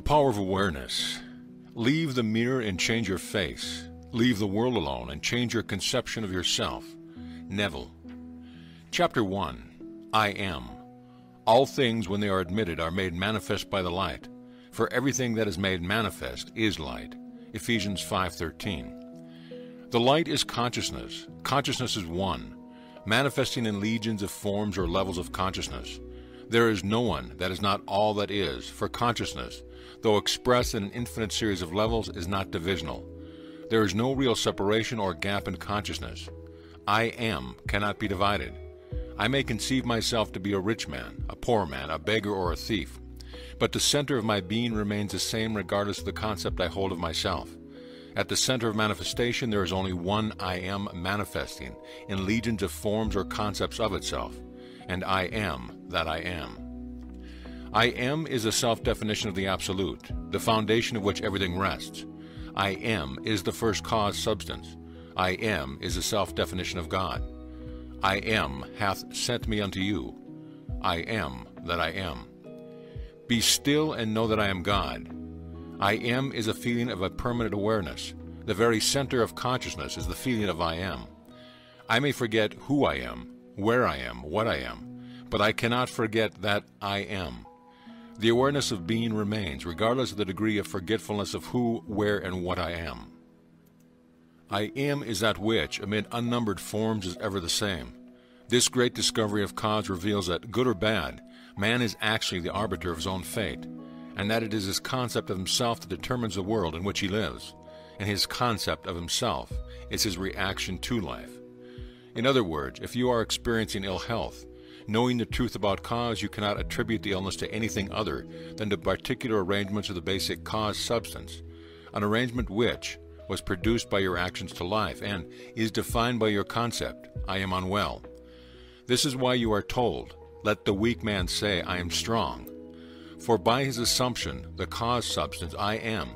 power of awareness. Leave the mirror and change your face. Leave the world alone and change your conception of yourself. Neville. Chapter 1. I am. All things, when they are admitted, are made manifest by the light. For everything that is made manifest is light. Ephesians 5:13. The light is consciousness. Consciousness is one, manifesting in legions of forms or levels of consciousness. There is no one that is not all that is, for consciousness, though expressed in an infinite series of levels, is not divisional. There is no real separation or gap in consciousness. I am cannot be divided. I may conceive myself to be a rich man, a poor man, a beggar, or a thief, but the center of my being remains the same regardless of the concept I hold of myself. At the center of manifestation, there is only one I am manifesting in legions of forms or concepts of itself, and I am that I am. I am is a self-definition of the Absolute, the foundation of which everything rests. I am is the first cause substance. I am is a self-definition of God. I am hath sent me unto you. I am that I am. Be still and know that I am God. I am is a feeling of a permanent awareness. The very center of consciousness is the feeling of I am. I may forget who I am, where I am, what I am, but I cannot forget that I am. The awareness of being remains, regardless of the degree of forgetfulness of who, where, and what I am. I am is that which, amid unnumbered forms, is ever the same. This great discovery of cause reveals that, good or bad, man is actually the arbiter of his own fate, and that it is his concept of himself that determines the world in which he lives, and his concept of himself is his reaction to life. In other words, if you are experiencing ill health, knowing the truth about cause, you cannot attribute the illness to anything other than the particular arrangements of the basic cause substance, an arrangement which was produced by your actions to life and is defined by your concept, I am unwell. This is why you are told, let the weak man say, I am strong. For by his assumption, the cause substance, I am,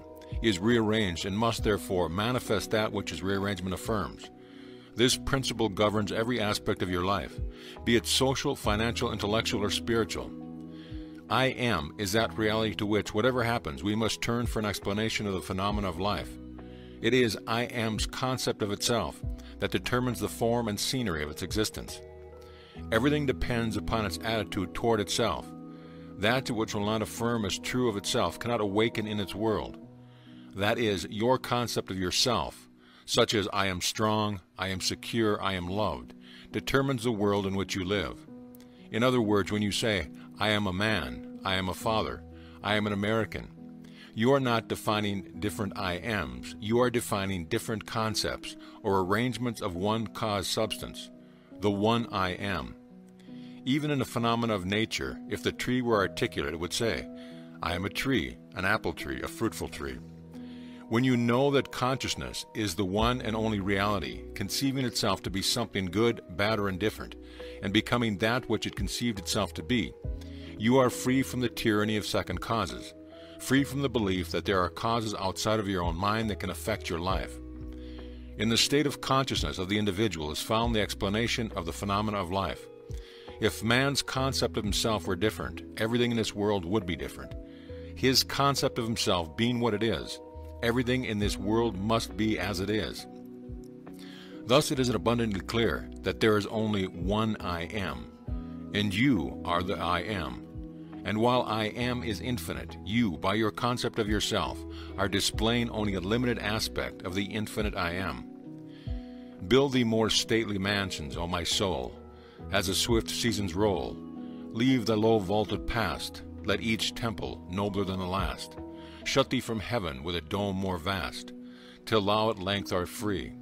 is rearranged and must therefore manifest that which his rearrangement affirms. This principle governs every aspect of your life, be it social, financial, intellectual, or spiritual. I am is that reality to which, whatever happens, we must turn for an explanation of the phenomena of life. It is I am's concept of itself that determines the form and scenery of its existence. Everything depends upon its attitude toward itself. That to which will not affirm as true of itself cannot awaken in its world. That is, your concept of yourself, such as I am strong, I am secure, I am loved, determines the world in which you live. In other words, when you say, I am a man, I am a father, I am an American, you are not defining different I ams, you are defining different concepts or arrangements of one cause substance, the one I am. Even in the phenomena of nature, if the tree were articulate, it would say, I am a tree, an apple tree, a fruitful tree. When you know that consciousness is the one and only reality, conceiving itself to be something good, bad, or indifferent, and becoming that which it conceived itself to be, you are free from the tyranny of second causes, free from the belief that there are causes outside of your own mind that can affect your life. In the state of consciousness of the individual is found the explanation of the phenomena of life. If man's concept of himself were different, everything in this world would be different. His concept of himself being what it is, everything in this world must be as it is. Thus it is abundantly clear that there is only one I am, and you are the I am. And while I am is infinite, you, by your concept of yourself, are displaying only a limited aspect of the infinite I am. Build thee more stately mansions, O my soul, as the swift seasons roll. Leave the low vaulted past, let each temple nobler than the last. Shut thee from heaven with a dome more vast, till thou at length art free,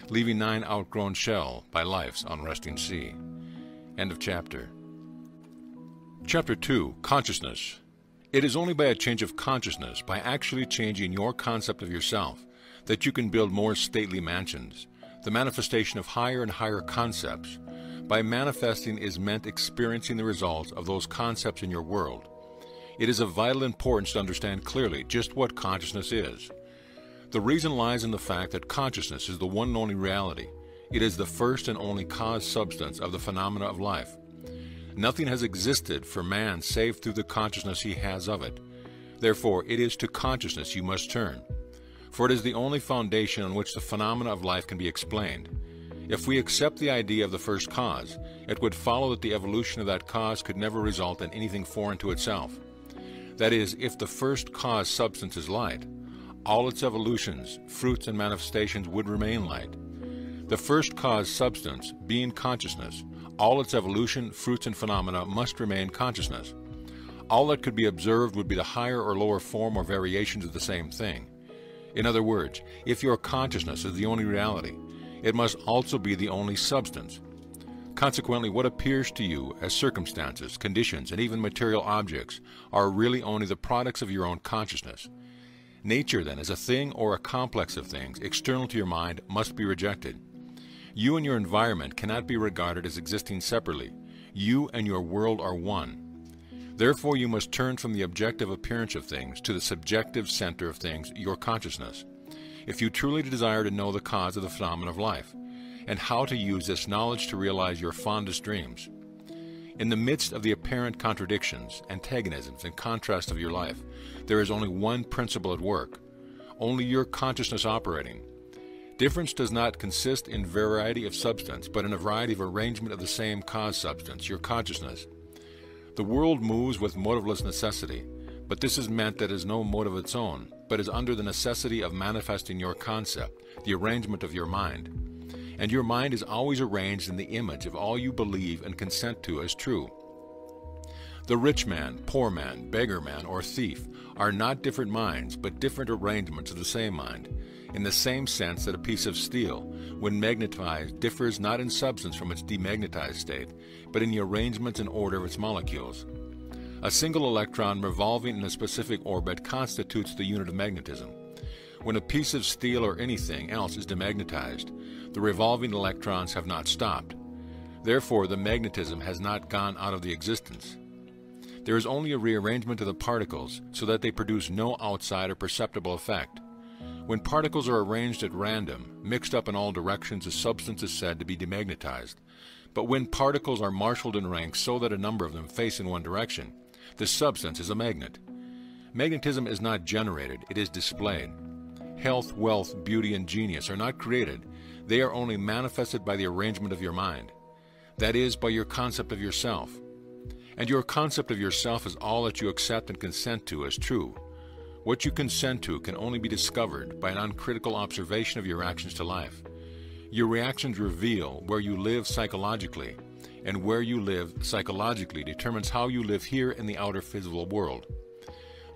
leaving thine outgrown shell by life's unresting sea. End of chapter. Chapter 2. Consciousness. It is only by a change of consciousness, by actually changing your concept of yourself, that you can build more stately mansions, the manifestation of higher and higher concepts. By manifesting is meant experiencing the results of those concepts in your world. It is of vital importance to understand clearly just what consciousness is. The reason lies in the fact that consciousness is the one and only reality. It is the first and only cause substance of the phenomena of life. Nothing has existed for man save through the consciousness he has of it. Therefore, it is to consciousness you must turn, for it is the only foundation on which the phenomena of life can be explained. If we accept the idea of the first cause, it would follow that the evolution of that cause could never result in anything foreign to itself. That is, if the first cause substance is light, all its evolutions, fruits, and manifestations would remain light. The first cause substance, being consciousness, all its evolution, fruits, and phenomena must remain consciousness. All that could be observed would be the higher or lower form or variations of the same thing. In other words, if your consciousness is the only reality, it must also be the only substance. Consequently, what appears to you as circumstances, conditions, and even material objects are really only the products of your own consciousness. Nature, then, as a thing or a complex of things external to your mind, must be rejected. You and your environment cannot be regarded as existing separately. You and your world are one. Therefore, you must turn from the objective appearance of things to the subjective center of things, your consciousness, if you truly desire to know the cause of the phenomenon of life, and how to use this knowledge to realize your fondest dreams. In the midst of the apparent contradictions, antagonisms, and contrasts of your life, there is only one principle at work, only your consciousness operating. Difference does not consist in variety of substance, but in a variety of arrangement of the same cause substance, your consciousness. The world moves with motiveless necessity, but this is meant that it is no motive of its own, but is under the necessity of manifesting your concept, the arrangement of your mind. And your mind is always arranged in the image of all you believe and consent to as true. The rich man, poor man, beggar man, or thief are not different minds, but different arrangements of the same mind, in the same sense that a piece of steel, when magnetized, differs not in substance from its demagnetized state, but in the arrangement and order of its molecules. A single electron revolving in a specific orbit constitutes the unit of magnetism. When a piece of steel or anything else is demagnetized, the revolving electrons have not stopped. Therefore, the magnetism has not gone out of the existence. There is only a rearrangement of the particles so that they produce no outside or perceptible effect. When particles are arranged at random, mixed up in all directions, the substance is said to be demagnetized. But when particles are marshaled in ranks so that a number of them face in one direction, the substance is a magnet. Magnetism is not generated, it is displayed. Health, wealth, beauty, and genius are not created. They are only manifested by the arrangement of your mind. That is, by your concept of yourself. And your concept of yourself is all that you accept and consent to as true. What you consent to can only be discovered by an uncritical observation of your reactions to life. Your reactions reveal where you live psychologically, and where you live psychologically determines how you live here in the outer physical world.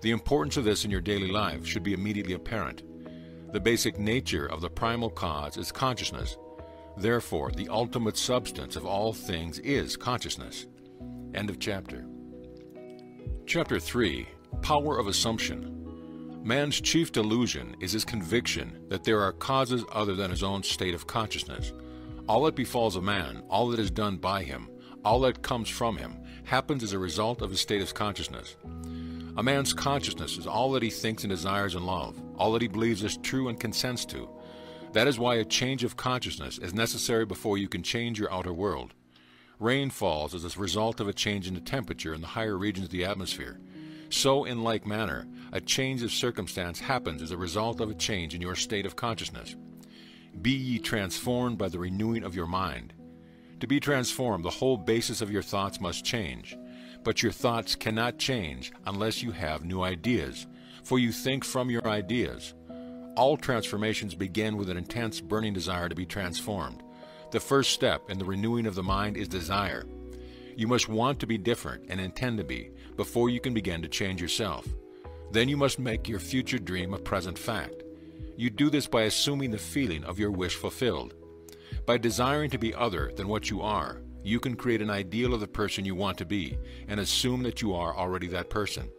The importance of this in your daily life should be immediately apparent. The basic nature of the primal cause is consciousness. Therefore, the ultimate substance of all things is consciousness. End of chapter. Chapter 3. Power of Assumption. Man's chief delusion is his conviction that there are causes other than his own state of consciousness. All that befalls a man, all that is done by him, all that comes from him, happens as a result of his state of consciousness. A man's consciousness is all that he thinks and desires in love, all that he believes is true and consents to. That is why a change of consciousness is necessary before you can change your outer world. Rain falls as a result of a change in the temperature in the higher regions of the atmosphere. So, in like manner, a change of circumstance happens as a result of a change in your state of consciousness. Be ye transformed by the renewing of your mind. To be transformed, the whole basis of your thoughts must change. But your thoughts cannot change unless you have new ideas, for you think from your ideas. All transformations begin with an intense, burning desire to be transformed. The first step in the renewing of the mind is desire. You must want to be different and intend to be before you can begin to change yourself. Then you must make your future dream a present fact. You do this by assuming the feeling of your wish fulfilled. By desiring to be other than what you are, you can create an ideal of the person you want to be and assume that you are already that person.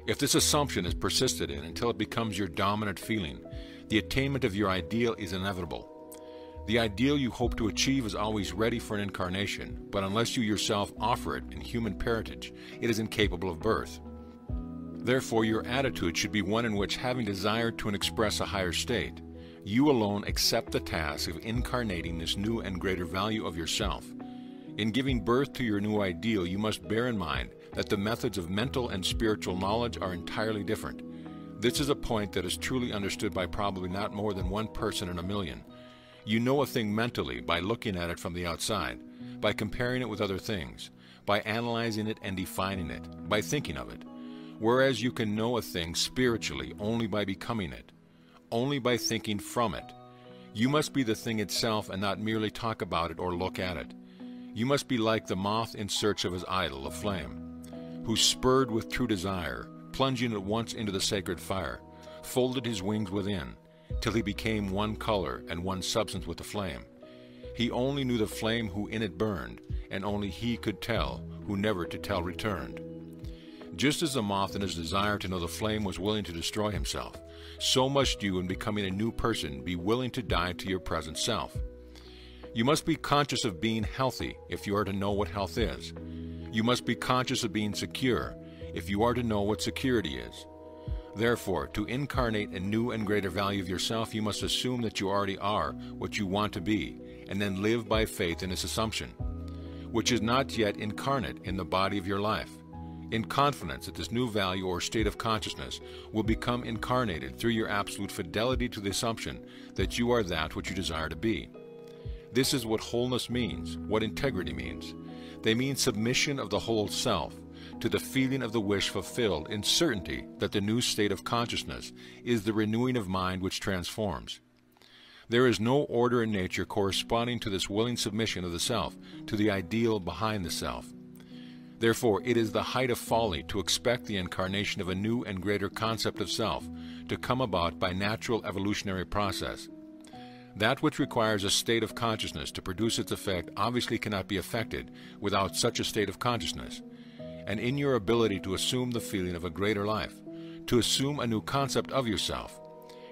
If this assumption is persisted in until it becomes your dominant feeling, the attainment of your ideal is inevitable. The ideal you hope to achieve is always ready for an incarnation, but unless you yourself offer it in human parentage, it is incapable of birth. Therefore, your attitude should be one in which, having desired to express a higher state, you alone accept the task of incarnating this new and greater value of yourself. In giving birth to your new ideal, you must bear in mind that the methods of mental and spiritual knowledge are entirely different. This is a point that is truly understood by probably not more than one person in a million. You know a thing mentally by looking at it from the outside, by comparing it with other things, by analyzing it and defining it, by thinking of it. Whereas you can know a thing spiritually only by becoming it, only by thinking from it. You must be the thing itself and not merely talk about it or look at it. You must be like the moth in search of his idol of flame, who, spurred with true desire, plunging at once into the sacred fire, folded his wings within, till he became one color and one substance with the flame. He only knew the flame who in it burned, and only he could tell, who never to tell returned. Just as the moth in his desire to know the flame was willing to destroy himself, so must you, in becoming a new person, be willing to die to your present self. You must be conscious of being healthy if you are to know what health is. You must be conscious of being secure if you are to know what security is. Therefore, to incarnate a new and greater value of yourself, you must assume that you already are what you want to be, and then live by faith in this assumption, which is not yet incarnate in the body of your life, in confidence that this new value or state of consciousness will become incarnated through your absolute fidelity to the assumption that you are that which you desire to be. This is what wholeness means, what integrity means. They mean submission of the whole self to the feeling of the wish fulfilled, in certainty that the new state of consciousness is the renewing of mind which transforms. There is no order in nature corresponding to this willing submission of the self to the ideal behind the self. Therefore, it is the height of folly to expect the incarnation of a new and greater concept of self to come about by natural evolutionary process. That which requires a state of consciousness to produce its effect obviously cannot be effected without such a state of consciousness. And in your ability to assume the feeling of a greater life, to assume a new concept of yourself,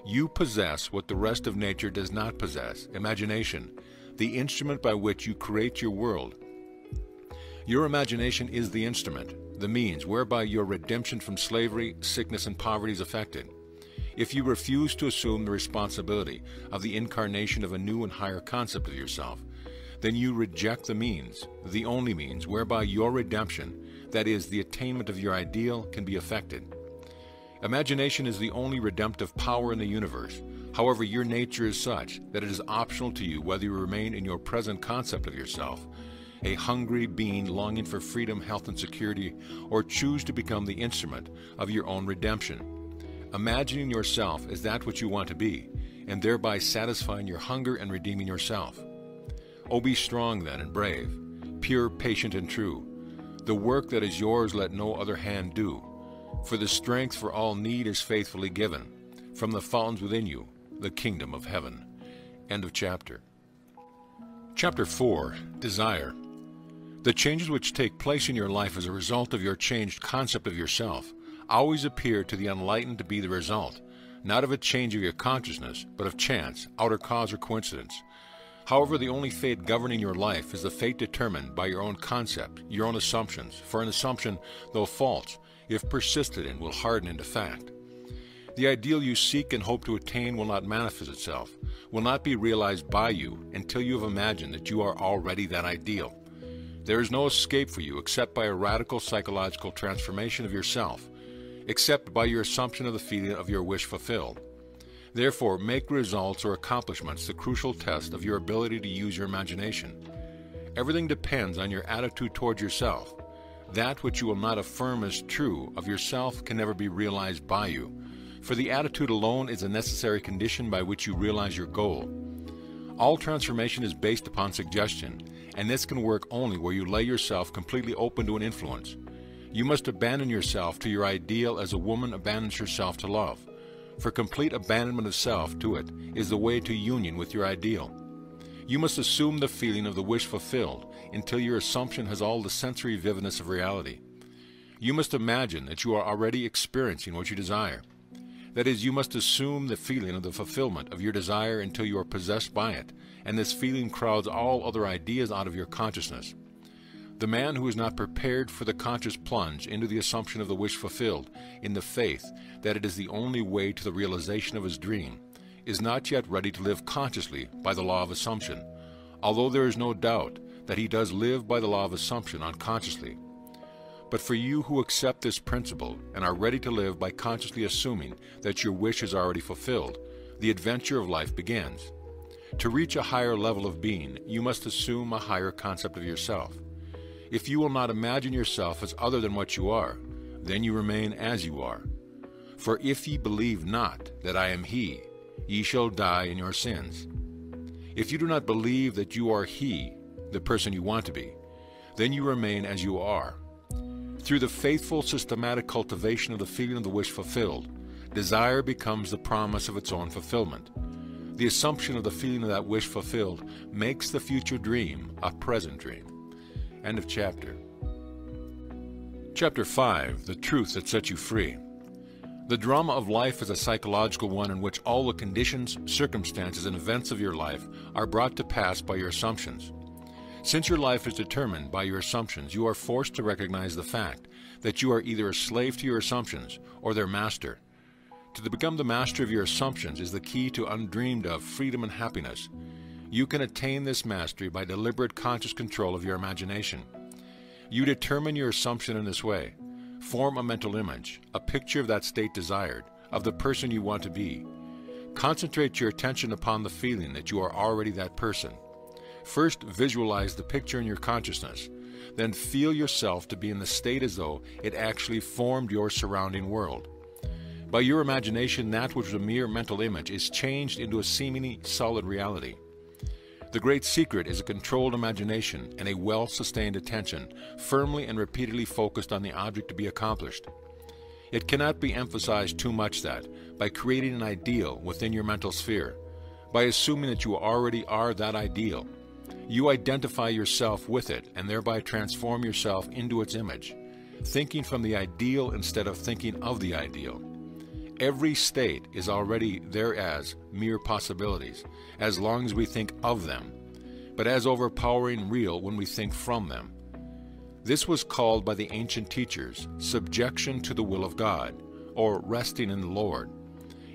you possess what the rest of nature does not possess: imagination, the instrument by which you create your world. Your imagination is the instrument, the means whereby your redemption from slavery, sickness, and poverty is effected. If you refuse to assume the responsibility of the incarnation of a new and higher concept of yourself, then you reject the means, the only means whereby your redemption, that is, the attainment of your ideal, can be effected. Imagination is the only redemptive power in the universe. However, your nature is such that it is optional to you whether you remain in your present concept of yourself, a hungry being longing for freedom, health, and security, or choose to become the instrument of your own redemption, imagining yourself as that which you want to be, and thereby satisfying your hunger and redeeming yourself. Oh, be strong then and brave, pure, patient, and true. The work that is yours let no other hand do, for the strength for all need is faithfully given from the fountains within you, the kingdom of heaven. End of chapter. Chapter 4. Desire. The changes which take place in your life as a result of your changed concept of yourself always appear to the unenlightened to be the result, not of a change of your consciousness, but of chance, outer cause, or coincidence. However, the only fate governing your life is the fate determined by your own concept, your own assumptions, for an assumption, though false, if persisted in, will harden into fact. The ideal you seek and hope to attain will not manifest itself, will not be realized by you until you have imagined that you are already that ideal. There is no escape for you except by a radical psychological transformation of yourself, except by your assumption of the feeling of your wish fulfilled. Therefore, make results or accomplishments the crucial test of your ability to use your imagination. Everything depends on your attitude toward yourself. That which you will not affirm as true of yourself can never be realized by you, for the attitude alone is a necessary condition by which you realize your goal. All transformation is based upon suggestion, and this can work only where you lay yourself completely open to an influence. You must abandon yourself to your ideal as a woman abandons herself to love, for complete abandonment of self to it is the way to union with your ideal. You must assume the feeling of the wish fulfilled until your assumption has all the sensory vividness of reality. You must imagine that you are already experiencing what you desire. That is, you must assume the feeling of the fulfillment of your desire until you are possessed by it, and this feeling crowds all other ideas out of your consciousness. The man who is not prepared for the conscious plunge into the assumption of the wish fulfilled, in the faith that it is the only way to the realization of his dream, is not yet ready to live consciously by the law of assumption, although there is no doubt that he does live by the law of assumption unconsciously. But for you who accept this principle and are ready to live by consciously assuming that your wish is already fulfilled, the adventure of life begins. To reach a higher level of being, you must assume a higher concept of yourself. If you will not imagine yourself as other than what you are, then you remain as you are. For if ye believe not that I am he, ye shall die in your sins. If you do not believe that you are he, the person you want to be, then you remain as you are. Through the faithful, systematic cultivation of the feeling of the wish fulfilled, desire becomes the promise of its own fulfillment. The assumption of the feeling of that wish fulfilled makes the future dream a present dream. End of chapter. Chapter 5. The Truth That Sets You Free. The drama of life is a psychological one in which all the conditions, circumstances, and events of your life are brought to pass by your assumptions. Since your life is determined by your assumptions, you are forced to recognize the fact that you are either a slave to your assumptions or their master. To become the master of your assumptions is the key to undreamed of freedom and happiness. You can attain this mastery by deliberate conscious control of your imagination. You determine your assumption in this way. Form a mental image, a picture of that state desired, of the person you want to be. Concentrate your attention upon the feeling that you are already that person. First, visualize the picture in your consciousness. Then feel yourself to be in the state as though it actually formed your surrounding world. By your imagination, that which was a mere mental image is changed into a seemingly solid reality. The great secret is a controlled imagination and a well-sustained attention, firmly and repeatedly focused on the object to be accomplished. It cannot be emphasized too much that, by creating an ideal within your mental sphere, by assuming that you already are that ideal, you identify yourself with it and thereby transform yourself into its image, thinking from the ideal instead of thinking of the ideal. Every state is already there as mere possibilities, as long as we think of them, but as overpowering real when we think from them. This was called by the ancient teachers subjection to the will of God, or resting in the Lord.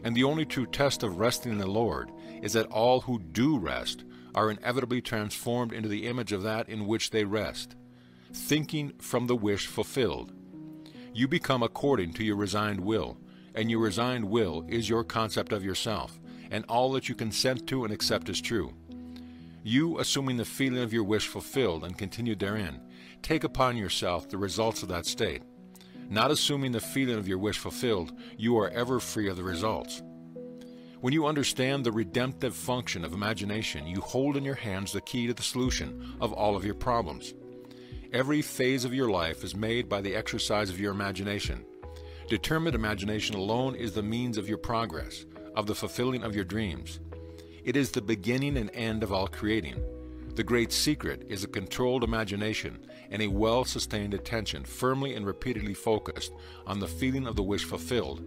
And the only true test of resting in the Lord is that all who do rest are inevitably transformed into the image of that in which they rest, thinking from the wish fulfilled. You become according to your resigned will, and your resigned will is your concept of yourself, and all that you consent to and accept as true. You, assuming the feeling of your wish fulfilled and continued therein, take upon yourself the results of that state. Not assuming the feeling of your wish fulfilled, you are ever free of the results. When you understand the redemptive function of imagination, you hold in your hands the key to the solution of all of your problems. Every phase of your life is made by the exercise of your imagination. Determined imagination alone is the means of your progress, of the fulfilling of your dreams. It is the beginning and end of all creating. The great secret is a controlled imagination and a well-sustained attention firmly and repeatedly focused on the feeling of the wish fulfilled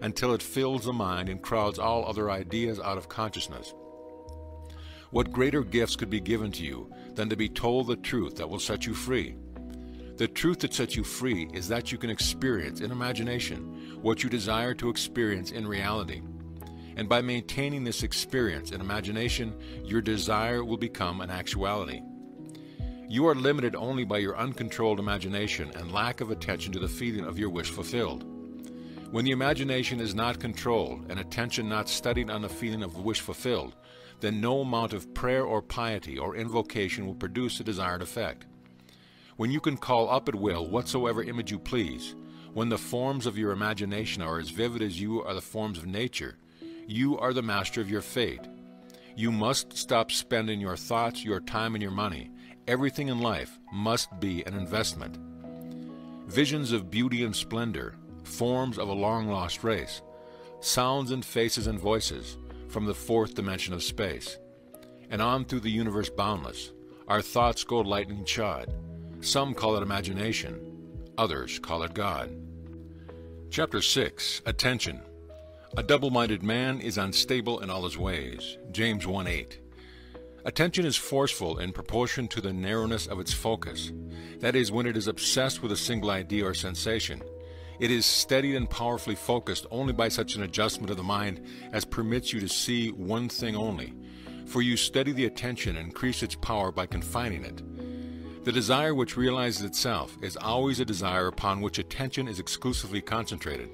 until it fills the mind and crowds all other ideas out of consciousness. What greater gifts could be given to you than to be told the truth that will set you free? The truth that sets you free is that you can experience in imagination what you desire to experience in reality. And by maintaining this experience in imagination, your desire will become an actuality. You are limited only by your uncontrolled imagination and lack of attention to the feeling of your wish fulfilled. When the imagination is not controlled and attention not studied on the feeling of the wish fulfilled, then no amount of prayer or piety or invocation will produce the desired effect. When you can call up at will whatsoever image you please, when the forms of your imagination are as vivid as you are the forms of nature, you are the master of your fate. You must stop spending your thoughts, your time, and your money. Everything in life must be an investment. Visions of beauty and splendor, forms of a long-lost race, sounds and faces and voices from the fourth dimension of space, and on through the universe boundless, our thoughts go lightning-shod. Some call it imagination, others call it God. Chapter 6. Attention. A double-minded man is unstable in all his ways. James 1:8. Attention is forceful in proportion to the narrowness of its focus. That is, when it is obsessed with a single idea or sensation. It is steadied and powerfully focused only by such an adjustment of the mind as permits you to see one thing only. For you steady the attention and increase its power by confining it. The desire which realizes itself is always a desire upon which attention is exclusively concentrated,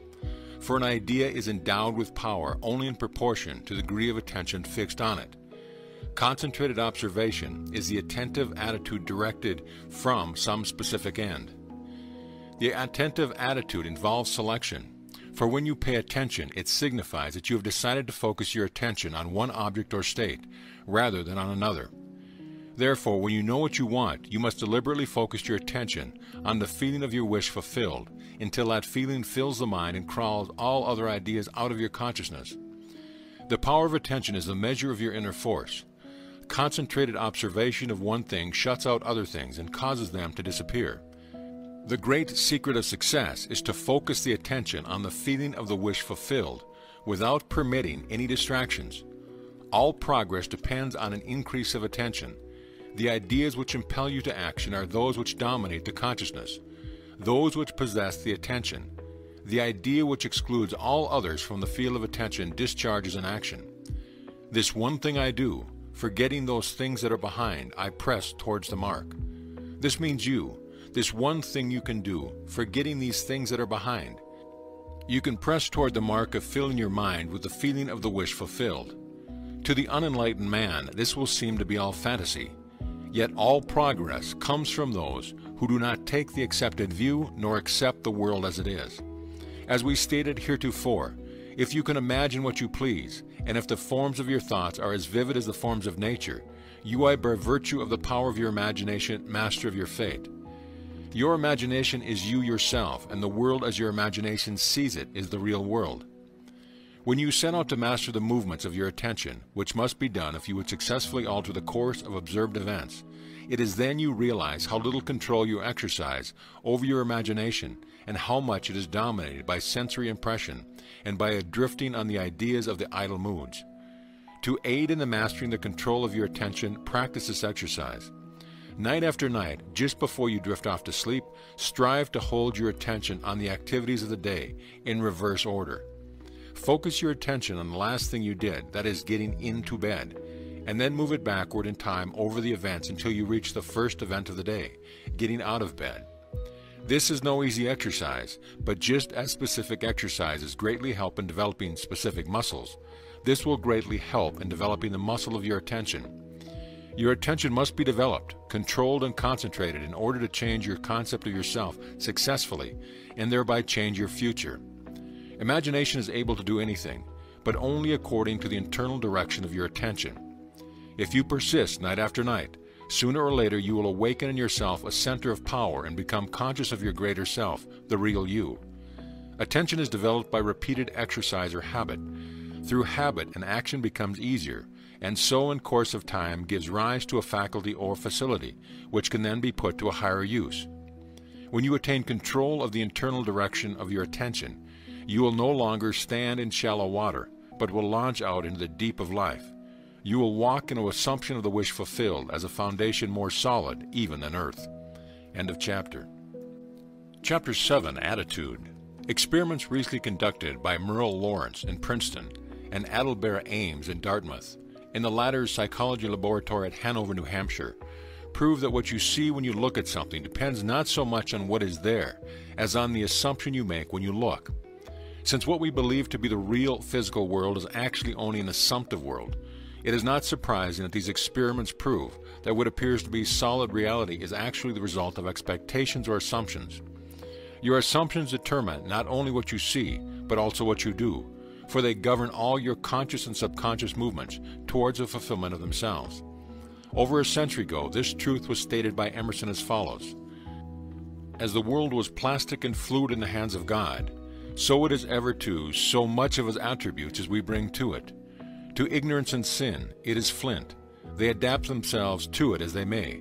for an idea is endowed with power only in proportion to the degree of attention fixed on it. Concentrated observation is the attentive attitude directed from some specific end. The attentive attitude involves selection, for when you pay attention, it signifies that you have decided to focus your attention on one object or state rather than on another. Therefore, when you know what you want, you must deliberately focus your attention on the feeling of your wish fulfilled until that feeling fills the mind and crawls all other ideas out of your consciousness. The power of attention is the measure of your inner force. Concentrated observation of one thing shuts out other things and causes them to disappear. The great secret of success is to focus the attention on the feeling of the wish fulfilled without permitting any distractions. All progress depends on an increase of attention. The ideas which impel you to action are those which dominate the consciousness, those which possess the attention. The idea which excludes all others from the field of attention discharges an action. This one thing I do, forgetting those things that are behind, I press towards the mark. This means you. This one thing you can do, forgetting these things that are behind. You can press toward the mark of filling your mind with the feeling of the wish fulfilled. To the unenlightened man, this will seem to be all fantasy. Yet all progress comes from those who do not take the accepted view nor accept the world as it is. As we stated heretofore, if you can imagine what you please, and if the forms of your thoughts are as vivid as the forms of nature, you are by virtue of the power of your imagination master of your fate. Your imagination is you yourself, and the world as your imagination sees it is the real world. When you set out to master the movements of your attention, which must be done if you would successfully alter the course of observed events, it is then you realize how little control you exercise over your imagination and how much it is dominated by sensory impression and by a drifting on the ideas of the idle moods. To aid in the mastering the control of your attention, practice this exercise. Night after night, just before you drift off to sleep, strive to hold your attention on the activities of the day in reverse order. Focus your attention on the last thing you did, that is, getting into bed, and then move it backward in time over the events until you reach the first event of the day, getting out of bed. This is no easy exercise, but just as specific exercises greatly help in developing specific muscles, this will greatly help in developing the muscle of your attention. Your attention must be developed, controlled, and concentrated in order to change your concept of yourself successfully and thereby change your future. Imagination is able to do anything, but only according to the internal direction of your attention. If you persist night after night, sooner or later you will awaken in yourself a center of power and become conscious of your greater self, the real you. Attention is developed by repeated exercise or habit. Through habit, an action becomes easier, and so in course of time gives rise to a faculty or facility, which can then be put to a higher use. When you attain control of the internal direction of your attention, you will no longer stand in shallow water, but will launch out into the deep of life. You will walk in an assumption of the wish fulfilled as a foundation more solid even than earth. End of chapter. Chapter 7, Attitude. Experiments recently conducted by Merle Lawrence in Princeton and Adelbert Ames in Dartmouth, in the latter's psychology laboratory at Hanover, New Hampshire, prove that what you see when you look at something depends not so much on what is there as on the assumption you make when you look. Since what we believe to be the real physical world is actually only an assumptive world, it is not surprising that these experiments prove that what appears to be solid reality is actually the result of expectations or assumptions. Your assumptions determine not only what you see, but also what you do, for they govern all your conscious and subconscious movements towards the fulfillment of themselves. Over a century ago, this truth was stated by Emerson as follows: "As the world was plastic and fluid in the hands of God, so it is ever too so much of His attributes as we bring to it. To ignorance and sin, it is flint. They adapt themselves to it as they may.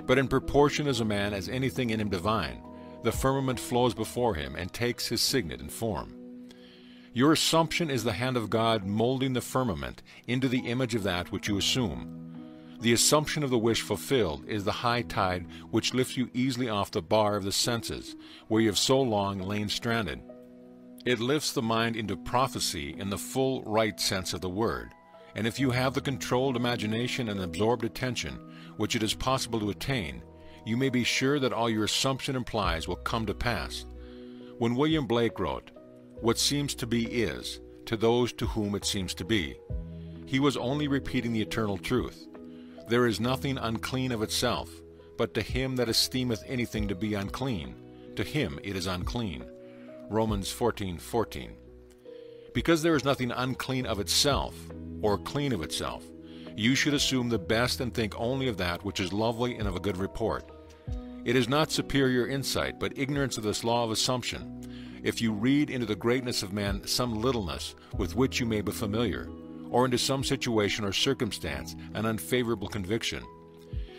But in proportion as a man has anything in him divine, the firmament flows before him and takes his signet and form." Your assumption is the hand of God molding the firmament into the image of that which you assume. The assumption of the wish fulfilled is the high tide which lifts you easily off the bar of the senses, where you have so long lain stranded. It lifts the mind into prophecy in the full right sense of the word, and if you have the controlled imagination and absorbed attention, which it is possible to attain, you may be sure that all your assumption implies will come to pass. When William Blake wrote, "What seems to be is, to those to whom it seems to be," he was only repeating the eternal truth. There is nothing unclean of itself, but to him that esteemeth anything to be unclean, to him it is unclean. Romans 14:14. Because there is nothing unclean of itself, or clean of itself, you should assume the best and think only of that which is lovely and of a good report. It is not superior insight, but ignorance of this law of assumption, if you read into the greatness of man some littleness with which you may be familiar, or into some situation or circumstance an unfavorable conviction.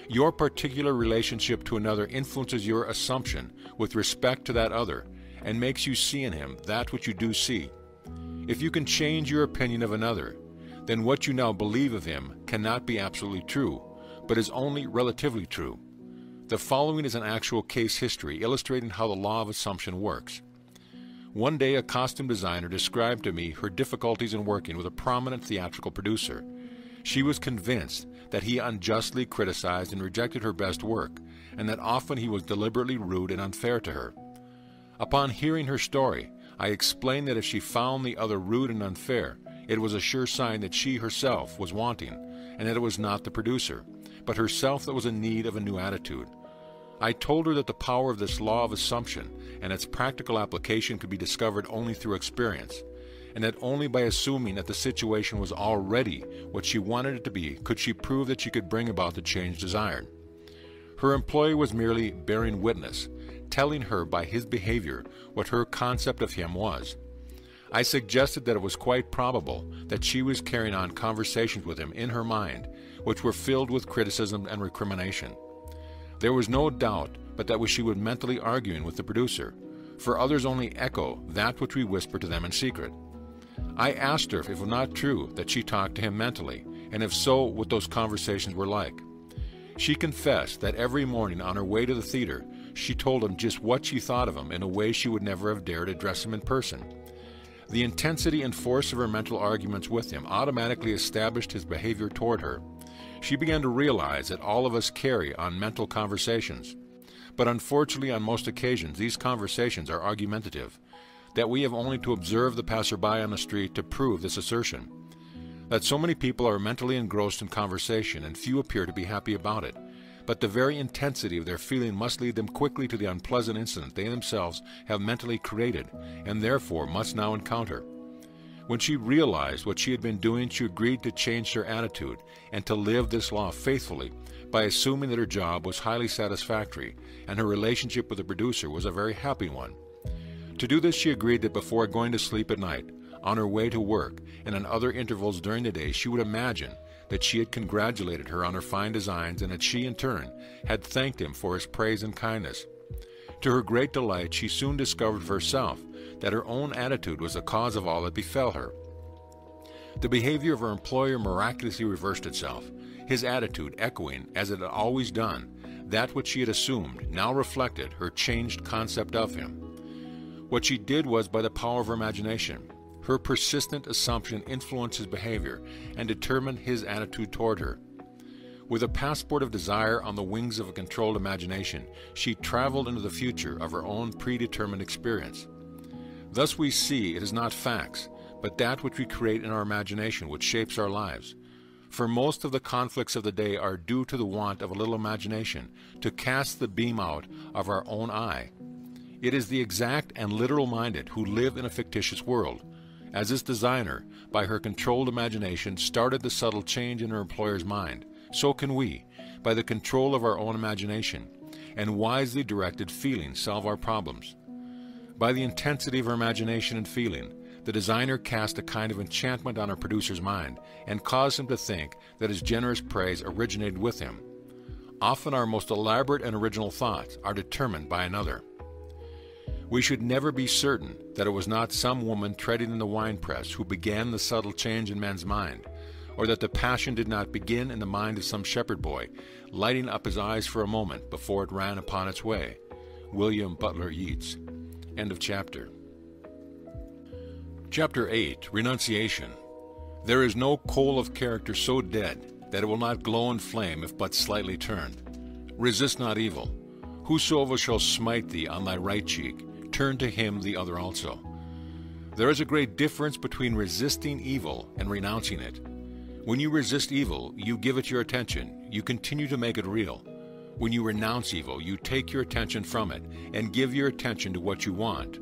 Your particular relationship to another influences your assumption with respect to that other, and makes you see in him that which you do see. If you can change your opinion of another, then what you now believe of him cannot be absolutely true, but is only relatively true. The following is an actual case history illustrating how the law of assumption works. One day a costume designer described to me her difficulties in working with a prominent theatrical producer. She was convinced that he unjustly criticized and rejected her best work, and that often he was deliberately rude and unfair to her. Upon hearing her story, I explained that if she found the other rude and unfair, it was a sure sign that she herself was wanting, and that it was not the producer, but herself that was in need of a new attitude. I told her that the power of this law of assumption and its practical application could be discovered only through experience, and that only by assuming that the situation was already what she wanted it to be could she prove that she could bring about the change desired. Her employer was merely bearing witness, telling her by his behavior what her concept of him was. I suggested that it was quite probable that she was carrying on conversations with him in her mind, which were filled with criticism and recrimination. There was no doubt but that she was mentally arguing with the producer, for others only echo that which we whisper to them in secret. I asked her if it was not true that she talked to him mentally, and if so, what those conversations were like. She confessed that every morning on her way to the theater, she told him just what she thought of him in a way she would never have dared address him in person. The intensity and force of her mental arguments with him automatically established his behavior toward her. She began to realize that all of us carry on mental conversations. But unfortunately, on most occasions, these conversations are argumentative, that we have only to observe the passerby on the street to prove this assertion. That so many people are mentally engrossed in conversation, and few appear to be happy about it. But the very intensity of their feeling must lead them quickly to the unpleasant incident they themselves have mentally created, and therefore must now encounter. When she realized what she had been doing, she agreed to change her attitude and to live this law faithfully by assuming that her job was highly satisfactory and her relationship with the producer was a very happy one. To do this, she agreed that before going to sleep at night, on her way to work, and on other intervals during the day, she would imagine that she had congratulated her on her fine designs and that she, in turn, had thanked him for his praise and kindness. To her great delight, she soon discovered for herself that her own attitude was the cause of all that befell her. The behavior of her employer miraculously reversed itself, his attitude echoing, as it had always done, that which she had assumed now reflected her changed concept of him. What she did was by the power of her imagination. Her persistent assumption influenced his behavior and determined his attitude toward her. With a passport of desire on the wings of a controlled imagination, she traveled into the future of her own predetermined experience. Thus we see it is not facts, but that which we create in our imagination which shapes our lives. For most of the conflicts of the day are due to the want of a little imagination to cast the beam out of our own eye. It is the exact and literal-minded who live in a fictitious world. As this designer, by her controlled imagination, started the subtle change in her employer's mind, so can we, by the control of our own imagination, and wisely directed feeling, solve our problems. By the intensity of her imagination and feeling, the designer cast a kind of enchantment on her producer's mind, and caused him to think that his generous praise originated with him. Often our most elaborate and original thoughts are determined by another. We should never be certain that it was not some woman treading in the winepress who began the subtle change in men's mind, or that the passion did not begin in the mind of some shepherd boy, lighting up his eyes for a moment before it ran upon its way. William Butler Yeats. End of chapter. Chapter 8. Renunciation. There is no coal of character so dead that it will not glow and flame if but slightly turned. Resist not evil. Whosoever shall smite thee on thy right cheek, turn to him the other also. There is a great difference between resisting evil and renouncing it. When you resist evil, you give it your attention, you continue to make it real. When you renounce evil, you take your attention from it and give your attention to what you want.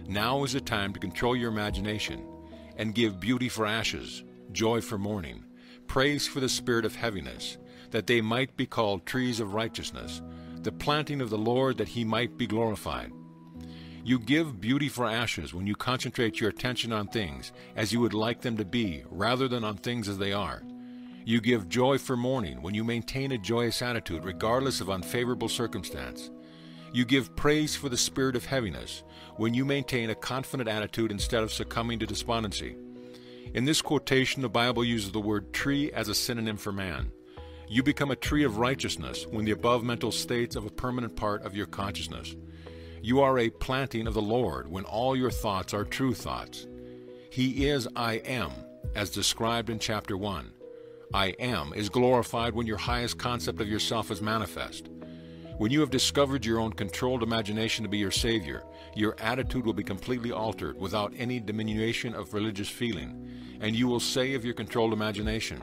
Now is the time to control your imagination and give beauty for ashes, joy for mourning, praise for the spirit of heaviness, that they might be called trees of righteousness, the planting of the Lord, that he might be glorified. You give beauty for ashes when you concentrate your attention on things as you would like them to be, rather than on things as they are. You give joy for mourning when you maintain a joyous attitude regardless of unfavorable circumstance. You give praise for the spirit of heaviness when you maintain a confident attitude instead of succumbing to despondency. In this quotation, the Bible uses the word tree as a synonym for man. You become a tree of righteousness when the above mental states of a permanent part of your consciousness. You are a planting of the Lord when all your thoughts are true thoughts. He is I am, as described in chapter 1. I am is glorified when your highest concept of yourself is manifest. When you have discovered your own controlled imagination to be your Savior, your attitude will be completely altered without any diminution of religious feeling, and you will say of your controlled imagination,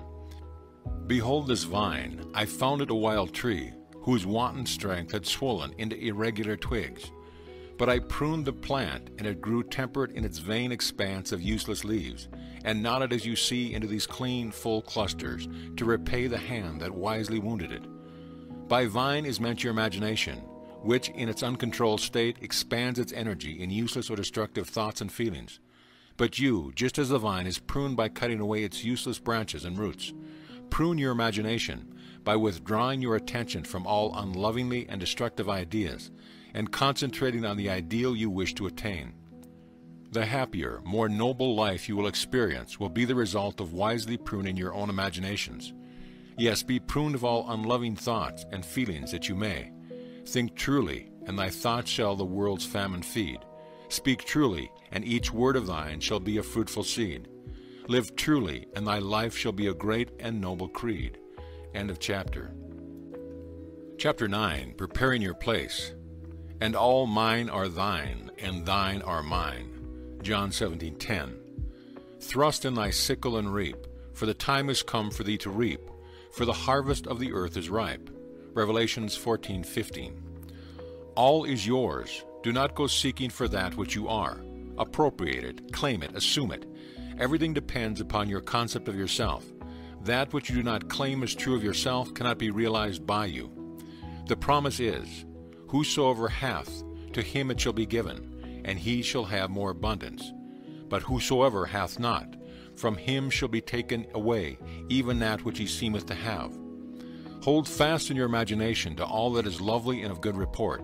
"Behold this vine, I found it a wild tree, whose wanton strength had swollen into irregular twigs. But I pruned the plant, and it grew temperate in its vain expanse of useless leaves, and nodded as you see into these clean, full clusters, to repay the hand that wisely wounded it." By vine is meant your imagination, which in its uncontrolled state expands its energy in useless or destructive thoughts and feelings. But you, just as the vine is pruned by cutting away its useless branches and roots, prune your imagination by withdrawing your attention from all unlovingly and destructive ideas, and concentrating on the ideal you wish to attain. The happier, more noble life you will experience will be the result of wisely pruning your own imaginations. Yes, be pruned of all unloving thoughts and feelings that you may. Think truly, and thy thoughts shall the world's famine feed. Speak truly, and each word of thine shall be a fruitful seed. Live truly, and thy life shall be a great and noble creed. End of chapter. Chapter 9, Preparing Your Place. And all mine are thine, and thine are mine. John 17:10. Thrust in thy sickle and reap, for the time is come for thee to reap, for the harvest of the earth is ripe. Revelations 14:15. All is yours. Do not go seeking for that which you are. Appropriate it, claim it, assume it. Everything depends upon your concept of yourself. That which you do not claim as true of yourself cannot be realized by you. The promise is, "Whosoever hath, to him it shall be given, and he shall have more abundance. But whosoever hath not, from him shall be taken away even that which he seemeth to have." Hold fast in your imagination to all that is lovely and of good report,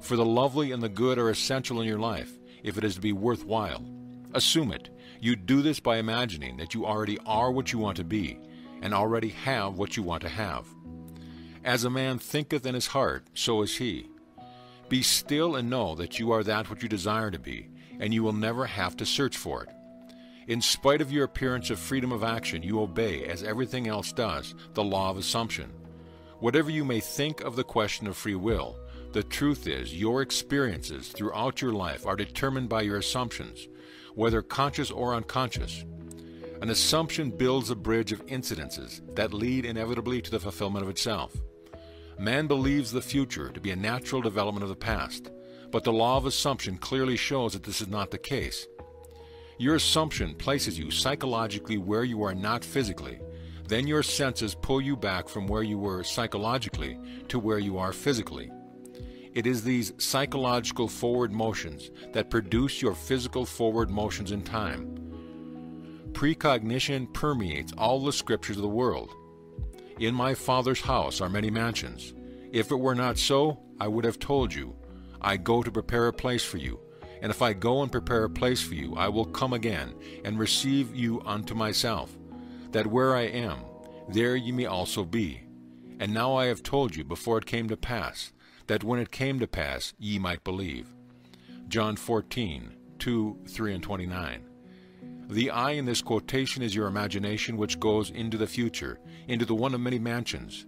for the lovely and the good are essential in your life if it is to be worthwhile. Assume it. You do this by imagining that you already are what you want to be, and already have what you want to have. As a man thinketh in his heart, so is he. Be still and know that you are that which you desire to be, and you will never have to search for it. In spite of your appearance of freedom of action, you obey, as everything else does, the law of assumption. Whatever you may think of the question of free will, the truth is your experiences throughout your life are determined by your assumptions, whether conscious or unconscious. An assumption builds a bridge of incidences that lead inevitably to the fulfillment of itself. Man believes the future to be a natural development of the past, but the law of assumption clearly shows that this is not the case. Your assumption places you psychologically where you are not physically. Then your senses pull you back from where you were psychologically to where you are physically. It is these psychological forward motions that produce your physical forward motions in time. Precognition permeates all the scriptures of the world. In my Father's house are many mansions. If it were not so, I would have told you. I go to prepare a place for you. And if I go and prepare a place for you, I will come again and receive you unto myself, that where I am, there ye may also be. And now I have told you before it came to pass, that when it came to pass ye might believe. John 14:2, 3, and 29. The I in this quotation is your imagination, which goes into the future, into the one of many mansions.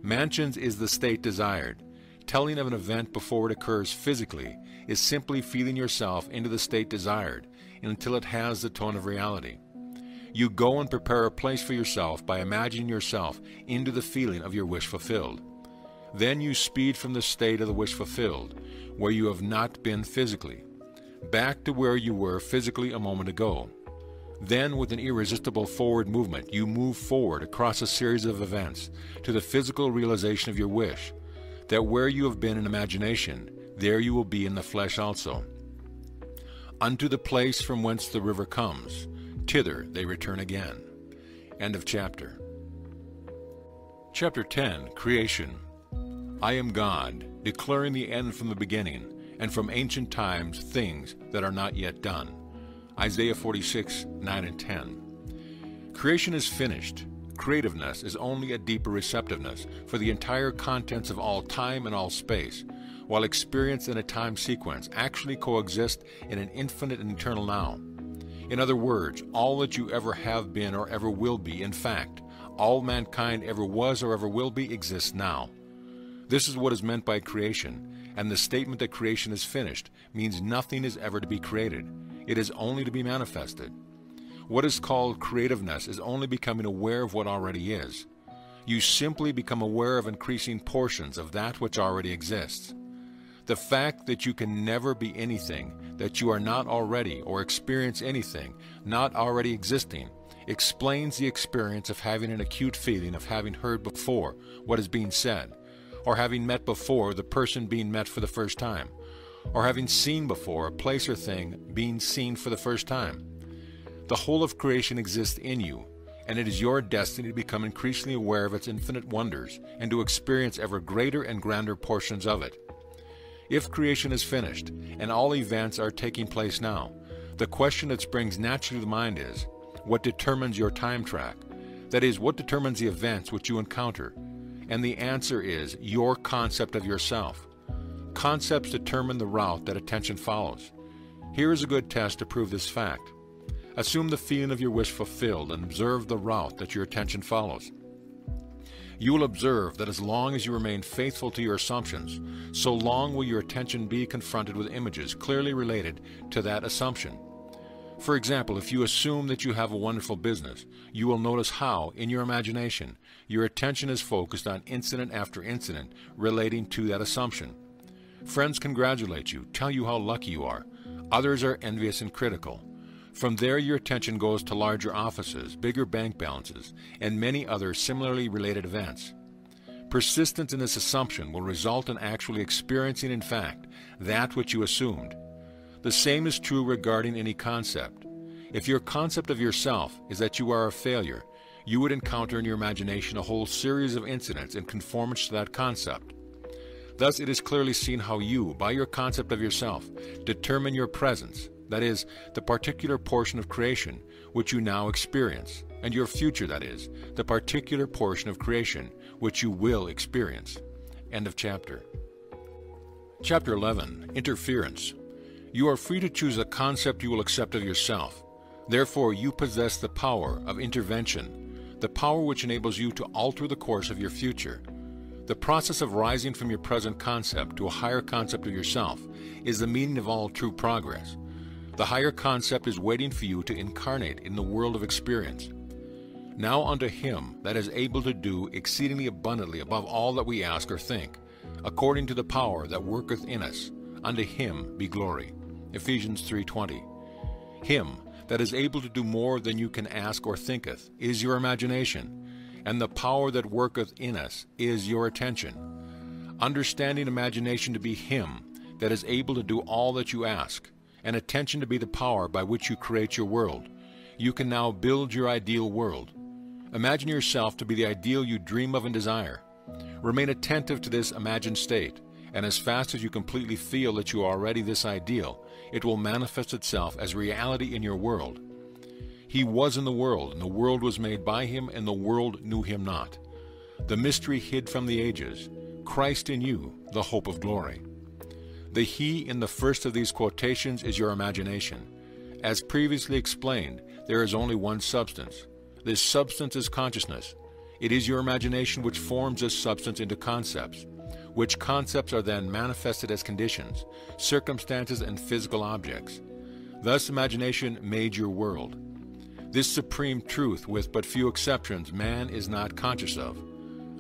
Mansions is the state desired. Telling of an event before it occurs physically is simply feeling yourself into the state desired until it has the tone of reality. You go and prepare a place for yourself by imagining yourself into the feeling of your wish fulfilled. Then you speed from the state of the wish fulfilled, where you have not been physically, back to where you were physically a moment ago. Then, with an irresistible forward movement, you move forward across a series of events to the physical realization of your wish, that where you have been in imagination, there you will be in the flesh also. Unto the place from whence the river comes, thither they return again. End of chapter. Chapter 10, Creation. I am God, declaring the end from the beginning, and from ancient times things that are not yet done. Isaiah 46, 9 and 10. Creation is finished. Creativeness is only a deeper receptiveness for the entire contents of all time and all space, while experience in a time sequence actually coexist in an infinite and eternal now. In other words, all that you ever have been or ever will be, in fact, all mankind ever was or ever will be, exists now. This is what is meant by creation, and the statement that creation is finished means nothing is ever to be created. It is only to be manifested. What is called creativeness is only becoming aware of what already is. You simply become aware of increasing portions of that which already exists. The fact that you can never be anything, that you are not already or experience anything not already existing, explains the experience of having an acute feeling of having heard before what is being said, or having met before the person being met for the first time, or having seen before a place or thing being seen for the first time. The whole of creation exists in you, and it is your destiny to become increasingly aware of its infinite wonders and to experience ever greater and grander portions of it. If creation is finished, and all events are taking place now, the question that springs naturally to the mind is, what determines your time track? That is, what determines the events which you encounter? And the answer is your concept of yourself. Concepts determine the route that attention follows. Here is a good test to prove this fact. Assume the feeling of your wish fulfilled and observe the route that your attention follows. You will observe that as long as you remain faithful to your assumptions, so long will your attention be confronted with images clearly related to that assumption. For example, if you assume that you have a wonderful business, you will notice how, in your imagination, your attention is focused on incident after incident relating to that assumption. Friends congratulate you, tell you how lucky you are. Others are envious and critical. From there, your attention goes to larger offices, bigger bank balances, and many other similarly related events. Persistence in this assumption will result in actually experiencing, in fact, that which you assumed. The same is true regarding any concept. If your concept of yourself is that you are a failure, you would encounter in your imagination a whole series of incidents in conformance to that concept. Thus, it is clearly seen how you, by your concept of yourself, determine your presence, that is, the particular portion of creation which you now experience, and your future, that is, the particular portion of creation which you will experience. End of chapter. Chapter 11, Interference. You are free to choose a concept you will accept of yourself. Therefore, you possess the power of intervention, the power which enables you to alter the course of your future. The process of rising from your present concept to a higher concept of yourself is the meaning of all true progress. The higher concept is waiting for you to incarnate in the world of experience. Now unto him that is able to do exceedingly abundantly above all that we ask or think, according to the power that worketh in us, unto him be glory. Ephesians 3:20. Him that is able to do more than you can ask or thinketh is your imagination, and the power that worketh in us is your attention. Understanding imagination to be him that is able to do all that you ask, and attention to be the power by which you create your world, you can now build your ideal world. Imagine yourself to be the ideal you dream of and desire. Remain attentive to this imagined state, and as fast as you completely feel that you are already this ideal, it will manifest itself as reality in your world. He was in the world, and the world was made by him, and the world knew him not. The mystery hid from the ages, Christ in you, the hope of glory. The he in the first of these quotations is your imagination. As previously explained, there is only one substance. This substance is consciousness. It is your imagination which forms this substance into concepts, which concepts are then manifested as conditions, circumstances, and physical objects. Thus imagination made your world. This supreme truth, with but few exceptions, man is not conscious of.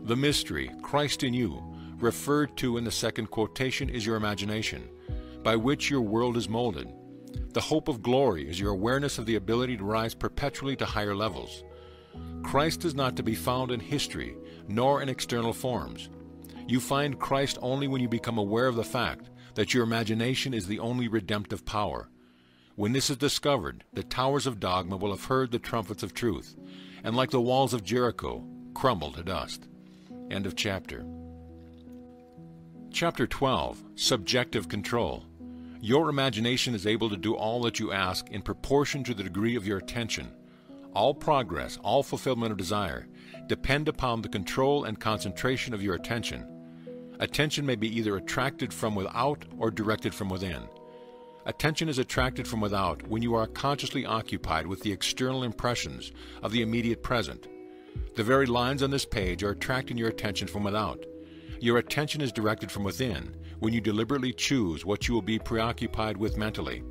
The mystery, Christ in you, referred to in the second quotation, is your imagination, by which your world is molded. The hope of glory is your awareness of the ability to rise perpetually to higher levels. Christ is not to be found in history, nor in external forms. You find Christ only when you become aware of the fact that your imagination is the only redemptive power. When this is discovered, the towers of dogma will have heard the trumpets of truth, and like the walls of Jericho, crumble to dust. End of chapter. Chapter 12, Subjective Control. Your imagination is able to do all that you ask in proportion to the degree of your attention. All progress, all fulfillment of desire, depend upon the control and concentration of your attention. Attention may be either attracted from without or directed from within. Attention is attracted from without when you are consciously occupied with the external impressions of the immediate present. The very lines on this page are attracting your attention from without. Your attention is directed from within when you deliberately choose what you will be preoccupied with mentally.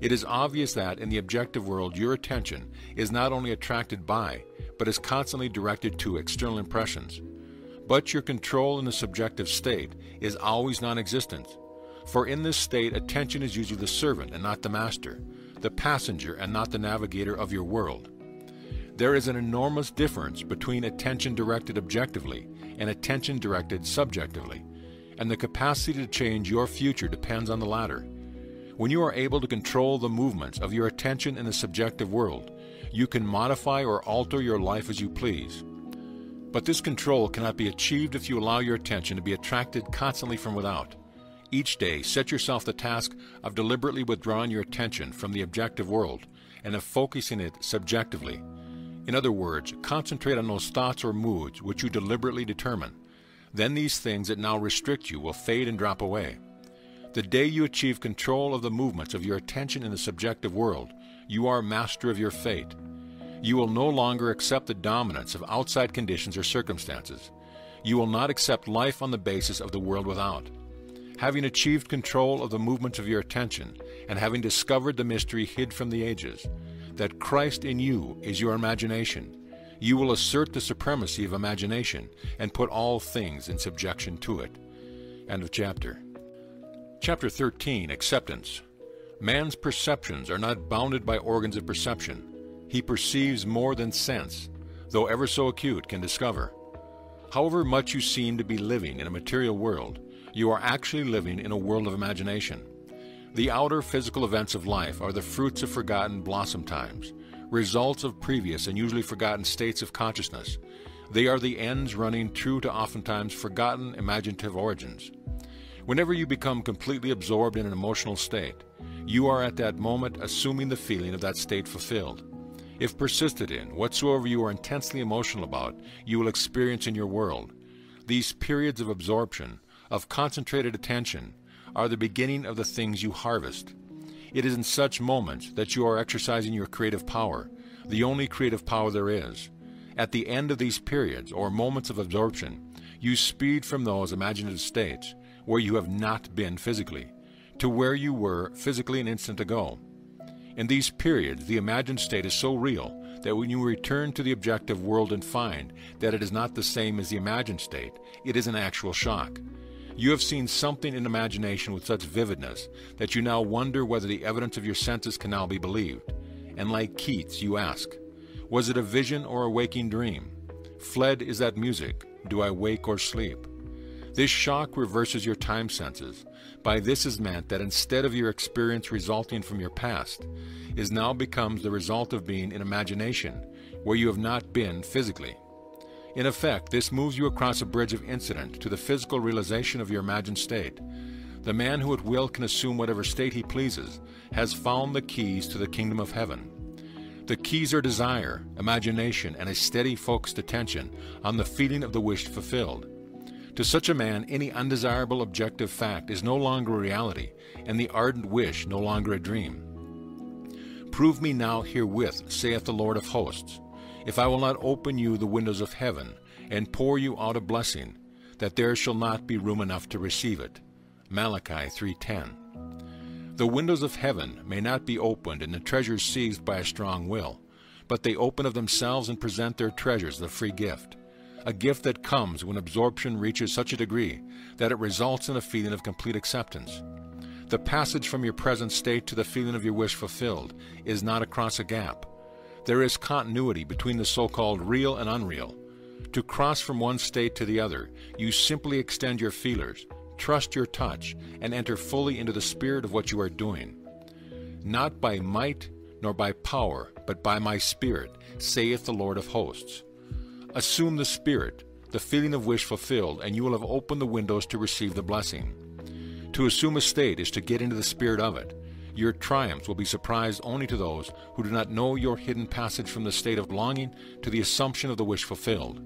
It is obvious that in the objective world your attention is not only attracted by, but is constantly directed to external impressions. But your control in the subjective state is always non-existent. For in this state, attention is usually the servant and not the master, the passenger and not the navigator of your world. There is an enormous difference between attention directed objectively and attention directed subjectively, and the capacity to change your future depends on the latter. When you are able to control the movements of your attention in the subjective world, you can modify or alter your life as you please. But this control cannot be achieved if you allow your attention to be attracted constantly from without. Each day, set yourself the task of deliberately withdrawing your attention from the objective world and of focusing it subjectively. In other words, concentrate on those thoughts or moods which you deliberately determine. Then these things that now restrict you will fade and drop away. The day you achieve control of the movements of your attention in the subjective world, you are master of your fate. You will no longer accept the dominance of outside conditions or circumstances. You will not accept life on the basis of the world without. Having achieved control of the movements of your attention, and having discovered the mystery hid from the ages, that Christ in you is your imagination, you will assert the supremacy of imagination and put all things in subjection to it. End of chapter. Chapter 13, Acceptance. Man's perceptions are not bounded by organs of perception. He perceives more than sense, though ever so acute, can discover. However much you seem to be living in a material world, you are actually living in a world of imagination. The outer physical events of life are the fruits of forgotten blossom times, results of previous and usually forgotten states of consciousness. They are the ends running true to oftentimes forgotten imaginative origins. Whenever you become completely absorbed in an emotional state, you are at that moment assuming the feeling of that state fulfilled. If persisted in, whatsoever you are intensely emotional about, you will experience in your world. These periods of absorption, of concentrated attention, are the beginning of the things you harvest. It is in such moments that you are exercising your creative power, the only creative power there is. At the end of these periods, or moments of absorption, you speed from those imaginative states, where you have not been physically, to where you were physically an instant ago. In these periods, the imagined state is so real that when you return to the objective world and find that it is not the same as the imagined state, it is an actual shock. You have seen something in imagination with such vividness that you now wonder whether the evidence of your senses can now be believed. And like Keats, you ask, was it a vision or a waking dream? Fled is that music, do I wake or sleep? This shock reverses your time senses. By this is meant that instead of your experience resulting from your past, it now becomes the result of being in imagination, where you have not been physically. In effect, this moves you across a bridge of incident to the physical realization of your imagined state. The man who at will can assume whatever state he pleases has found the keys to the kingdom of heaven. The keys are desire, imagination, and a steady focused attention on the feeling of the wish fulfilled. To such a man, any undesirable objective fact is no longer a reality, and the ardent wish no longer a dream. Prove me now herewith, saith the Lord of hosts. if I will not open you the windows of heaven, and pour you out a blessing, that there shall not be room enough to receive it. Malachi 3:10. The windows of heaven may not be opened and the treasures seized by a strong will, but they open of themselves and present their treasures as a free gift, a gift that comes when absorption reaches such a degree that it results in a feeling of complete acceptance. The passage from your present state to the feeling of your wish fulfilled is not across a gap. There is continuity between the so-called real and unreal. To cross from one state to the other, you simply extend your feelers, trust your touch, and enter fully into the spirit of what you are doing. Not by might nor by power, but by my spirit, saith the Lord of hosts. Assume the spirit, the feeling of wish fulfilled, and you will have opened the windows to receive the blessing. To assume a state is to get into the spirit of it. Your triumphs will be surprised only to those who do not know your hidden passage from the state of longing to the assumption of the wish fulfilled.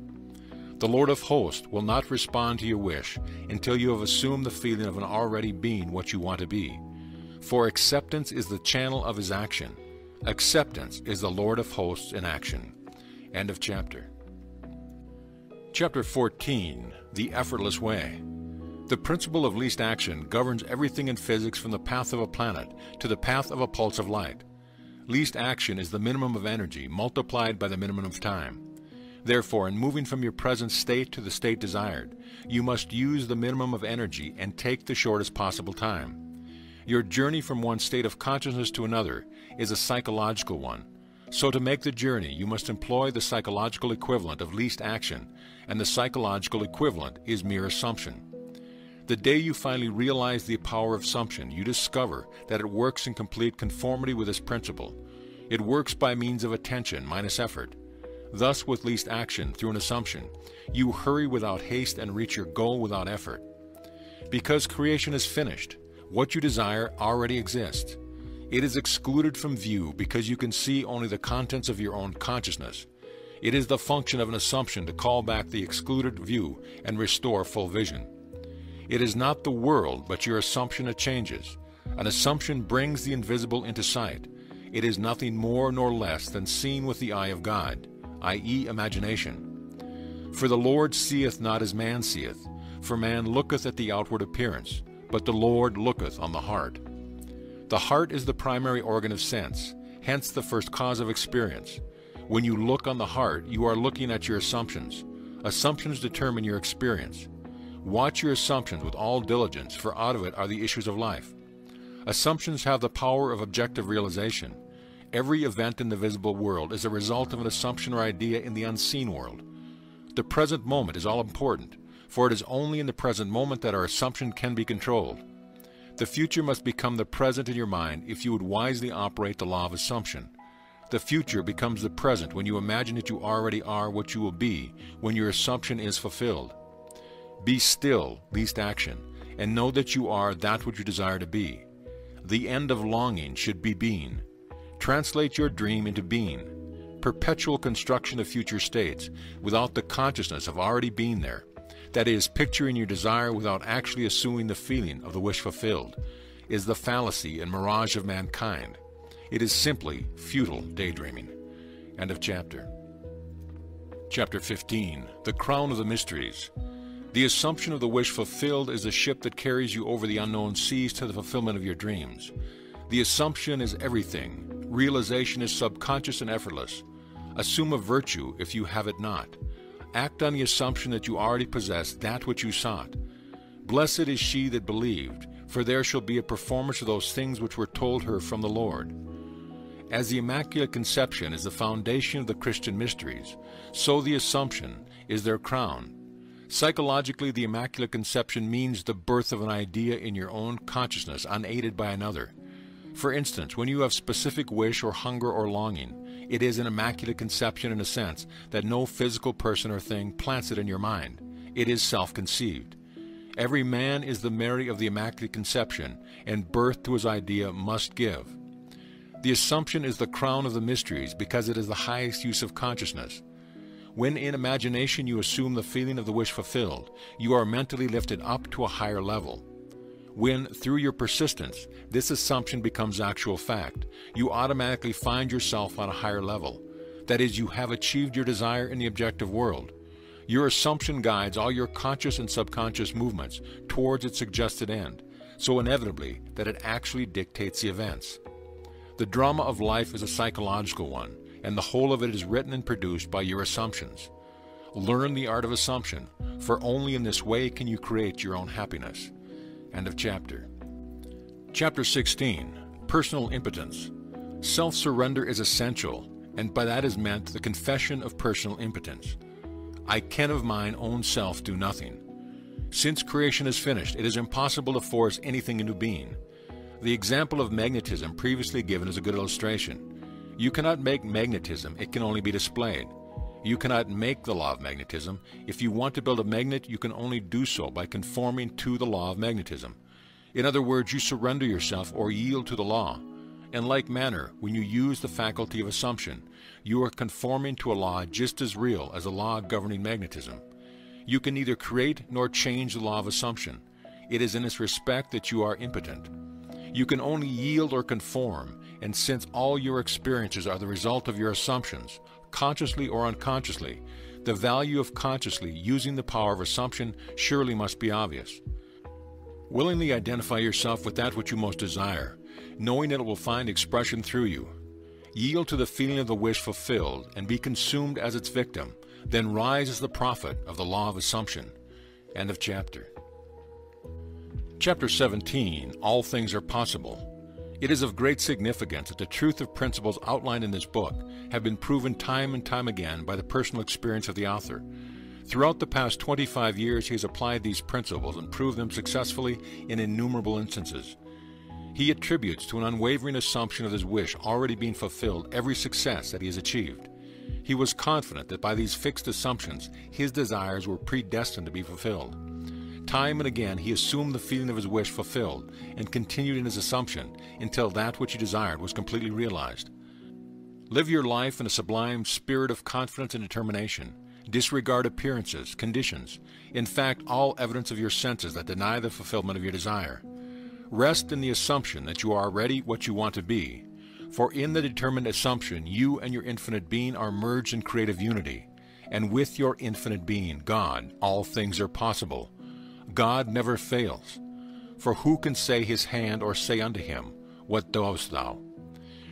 The Lord of hosts will not respond to your wish until you have assumed the feeling of an already being what you want to be. For acceptance is the channel of his action. Acceptance is the Lord of hosts in action. End of chapter. Chapter 14, The Effortless Way. The principle of least action governs everything in physics from the path of a planet to the path of a pulse of light. Least action is the minimum of energy multiplied by the minimum of time. Therefore, in moving from your present state to the state desired, you must use the minimum of energy and take the shortest possible time. Your journey from one state of consciousness to another is a psychological one. So to make the journey, you must employ the psychological equivalent of least action, and the psychological equivalent is mere assumption. The day you finally realize the power of assumption, you discover that it works in complete conformity with this principle. It works by means of attention minus effort. Thus, with least action through an assumption, you hurry without haste and reach your goal without effort. Because creation is finished, what you desire already exists. It is excluded from view because you can see only the contents of your own consciousness. It is the function of an assumption to call back the excluded view and restore full vision. It is not the world, but your assumption that changes. An assumption brings the invisible into sight. It is nothing more nor less than seen with the eye of God, i.e. imagination. For the Lord seeth not as man seeth, for man looketh at the outward appearance, but the Lord looketh on the heart. The heart is the primary organ of sense, hence the first cause of experience. When you look on the heart, you are looking at your assumptions. Assumptions determine your experience. Watch your assumptions with all diligence, for out of it are the issues of life. Assumptions have the power of objective realization. Every event in the visible world is a result of an assumption or idea in the unseen world. The present moment is all important, for it is only in the present moment that our assumption can be controlled. The future must become the present in your mind if you would wisely operate the law of assumption. The future becomes the present when you imagine that you already are what you will be when your assumption is fulfilled. Be still, least action, and know that you are that which you desire to be. The end of longing should be being. Translate your dream into being. Perpetual construction of future states without the consciousness of already being there, that is, picturing your desire without actually assuming the feeling of the wish fulfilled, is the fallacy and mirage of mankind. It is simply futile daydreaming. End of chapter. Chapter 15, The Crown of the Mysteries. The assumption of the wish fulfilled is the ship that carries you over the unknown seas to the fulfillment of your dreams. The assumption is everything. Realization is subconscious and effortless. Assume a virtue if you have it not. Act on the assumption that you already possess that which you sought. Blessed is she that believed, for there shall be a performance of those things which were told her from the Lord. As the Immaculate Conception is the foundation of the Christian mysteries, so the Assumption is their crown. Psychologically, the Immaculate Conception means the birth of an idea in your own consciousness, unaided by another. For instance, when you have specific wish or hunger or longing, it is an Immaculate Conception in a sense that no physical person or thing plants it in your mind. It is self-conceived. Every man is the Mary of the Immaculate Conception, and birth to his idea must give. The Assumption is the crown of the mysteries because it is the highest use of consciousness. When in imagination you assume the feeling of the wish fulfilled, you are mentally lifted up to a higher level. When, through your persistence, this assumption becomes actual fact, you automatically find yourself on a higher level. That is, you have achieved your desire in the objective world. Your assumption guides all your conscious and subconscious movements towards its suggested end, so inevitably that it actually dictates the events. The drama of life is a psychological one, and the whole of it is written and produced by your assumptions. Learn the art of assumption, for only in this way can you create your own happiness. End of chapter. Chapter 16. Personal impotence. Self-surrender is essential, and by that is meant the confession of personal impotence. I can of mine own self do nothing. Since creation is finished, it is impossible to force anything into being. The example of magnetism previously given is a good illustration. You cannot make magnetism, it can only be displayed. You cannot make the law of magnetism. If you want to build a magnet, you can only do so by conforming to the law of magnetism. In other words, you surrender yourself or yield to the law. In like manner, when you use the faculty of assumption, you are conforming to a law just as real as a law governing magnetism. You can neither create nor change the law of assumption. It is in its respect that you are impotent. You can only yield or conform, and since all your experiences are the result of your assumptions, consciously or unconsciously, the value of consciously using the power of assumption surely must be obvious. Willingly identify yourself with that which you most desire, knowing that it will find expression through you. Yield to the feeling of the wish fulfilled and be consumed as its victim, then rise as the prophet of the law of assumption. End of chapter. Chapter 17. All things are possible. It is of great significance that the truth of principles outlined in this book have been proven time and time again by the personal experience of the author. Throughout the past 25 years, he has applied these principles and proved them successfully in innumerable instances. He attributes to an unwavering assumption of his wish already being fulfilled every success that he has achieved. He was confident that by these fixed assumptions, his desires were predestined to be fulfilled. Time and again he assumed the feeling of his wish fulfilled and continued in his assumption until that which he desired was completely realized. Live your life in a sublime spirit of confidence and determination. Disregard appearances, conditions, in fact all evidence of your senses that deny the fulfillment of your desire. Rest in the assumption that you are already what you want to be, for in the determined assumption you and your infinite being are merged in creative unity, and with your infinite being, God, all things are possible. God never fails. For who can say his hand or say unto him, What doest thou?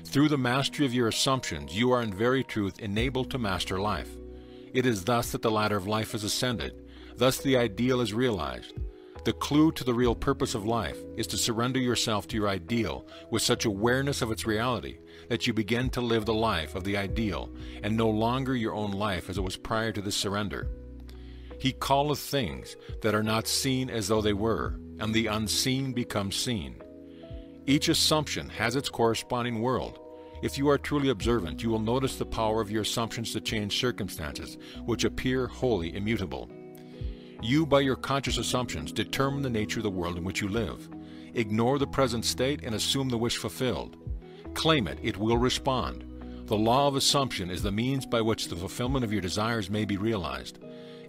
Through the mastery of your assumptions, you are in very truth enabled to master life. It is thus that the ladder of life is ascended. Thus the ideal is realized. The clue to the real purpose of life is to surrender yourself to your ideal with such awareness of its reality that you begin to live the life of the ideal and no longer your own life as it was prior to this surrender. He calleth things that are not seen as though they were, and the unseen becomes seen. Each assumption has its corresponding world. If you are truly observant, you will notice the power of your assumptions to change circumstances which appear wholly immutable. You, by your conscious assumptions, determine the nature of the world in which you live. Ignore the present state and assume the wish fulfilled. Claim it, it will respond. The law of assumption is the means by which the fulfillment of your desires may be realized.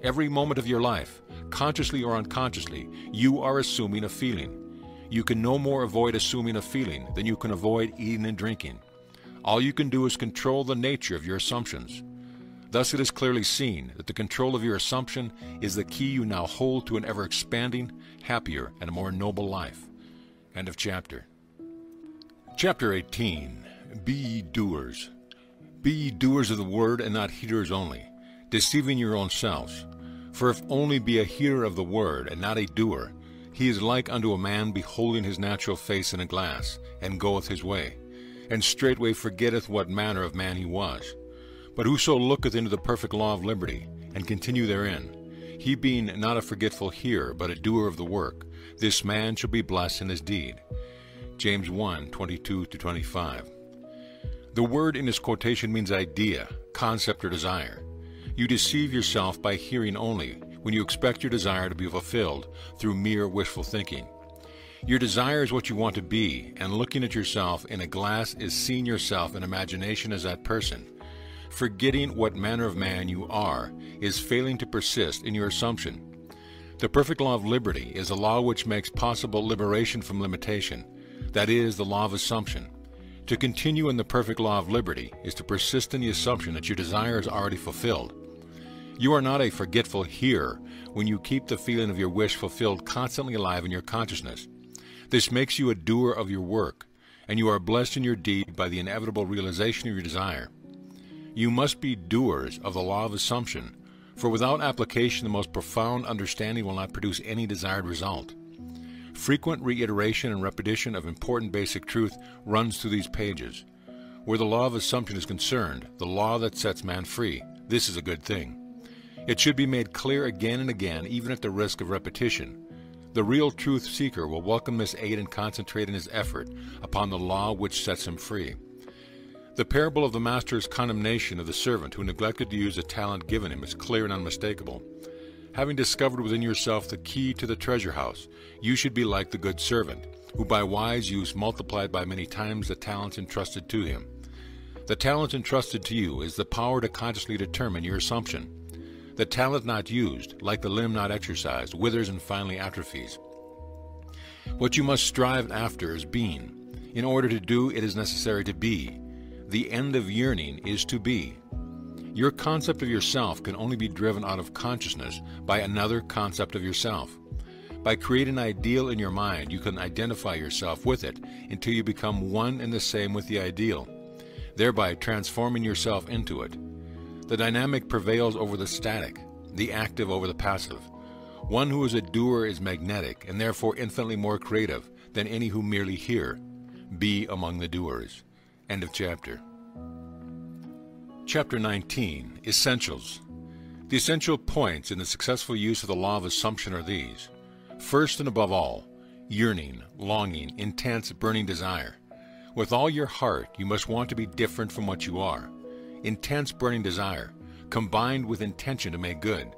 Every moment of your life, consciously or unconsciously, you are assuming a feeling. You can no more avoid assuming a feeling than you can avoid eating and drinking. All you can do is control the nature of your assumptions. Thus it is clearly seen that the control of your assumption is the key you now hold to an ever-expanding, happier, and a more noble life. End of chapter. Chapter 18. Be ye doers. Be ye doers of the word and not hearers only, deceiving your own selves. For if only be a hearer of the word and not a doer, he is like unto a man beholding his natural face in a glass, and goeth his way, and straightway forgetteth what manner of man he was. But whoso looketh into the perfect law of liberty, and continue therein, he being not a forgetful hearer, but a doer of the work, this man shall be blessed in his deed. James 1:22-25. The word in this quotation means idea, concept, or desire. You deceive yourself by hearing only when you expect your desire to be fulfilled through mere wishful thinking. Your desire is what you want to be, and looking at yourself in a glass is seeing yourself in imagination as that person. Forgetting what manner of man you are is failing to persist in your assumption. The perfect law of liberty is a law which makes possible liberation from limitation, that is, the law of assumption. To continue in the perfect law of liberty is to persist in the assumption that your desire is already fulfilled. You are not a forgetful here when you keep the feeling of your wish fulfilled constantly alive in your consciousness. This makes you a doer of your work, and you are blessed in your deed by the inevitable realization of your desire. You must be doers of the law of assumption, for without application the most profound understanding will not produce any desired result. Frequent reiteration and repetition of important basic truth runs through these pages. Where the law of assumption is concerned, the law that sets man free, this is a good thing. It should be made clear again and again, even at the risk of repetition. The real truth seeker will welcome this aid and concentrate in his effort upon the law which sets him free. The parable of the master's condemnation of the servant who neglected to use the talent given him is clear and unmistakable. Having discovered within yourself the key to the treasure house, you should be like the good servant, who by wise use multiplied by many times the talents entrusted to him. The talent entrusted to you is the power to consciously determine your assumption. The talent not used, like the limb not exercised, withers and finally atrophies. What you must strive after is being. In order to do, it is necessary to be. The end of yearning is to be. Your concept of yourself can only be driven out of consciousness by another concept of yourself. By creating an ideal in your mind, you can identify yourself with it until you become one and the same with the ideal, thereby transforming yourself into it. The dynamic prevails over the static, the active over the passive. One who is a doer is magnetic and therefore infinitely more creative than any who merely hear. Be among the doers. End of chapter. Chapter 19, Essentials. The essential points in the successful use of the law of assumption are these. First and above all, yearning, longing, intense, burning desire. With all your heart, you must want to be different from what you are. Intense burning desire, combined with intention to make good,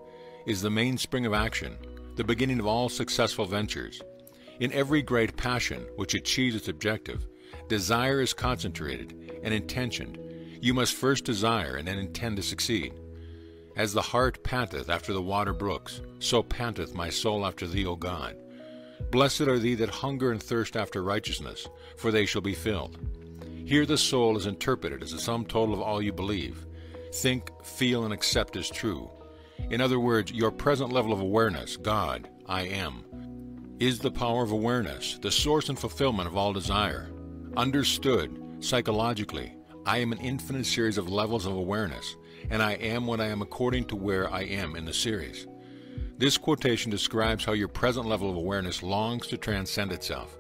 is the mainspring of action, the beginning of all successful ventures. In every great passion which achieves its objective, desire is concentrated and intentioned. You must first desire and then intend to succeed. As the hart panteth after the water brooks, so panteth my soul after thee, O God. Blessed are they that hunger and thirst after righteousness, for they shall be filled. Here the soul is interpreted as the sum total of all you believe, think, feel, and accept as true. In other words, your present level of awareness, God, I am, is the power of awareness, the source and fulfillment of all desire. Understood, psychologically, I am an infinite series of levels of awareness, and I am what I am according to where I am in the series. This quotation describes how your present level of awareness longs to transcend itself.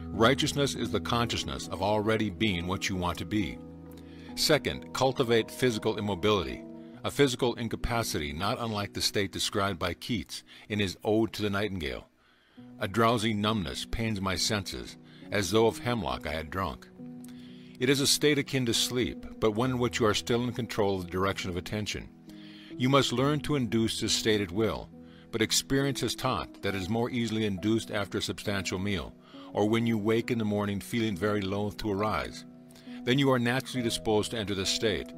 Righteousness is the consciousness of already being what you want to be. Second, cultivate physical immobility, a physical incapacity not unlike the state described by Keats in his Ode to the Nightingale. A drowsy numbness pains my senses, as though of hemlock I had drunk. It is a state akin to sleep, but one in which you are still in control of the direction of attention. You must learn to induce this state at will, but experience has taught that it is more easily induced after a substantial meal, or when you wake in the morning feeling very loath to arise. Then you are naturally disposed to enter this state.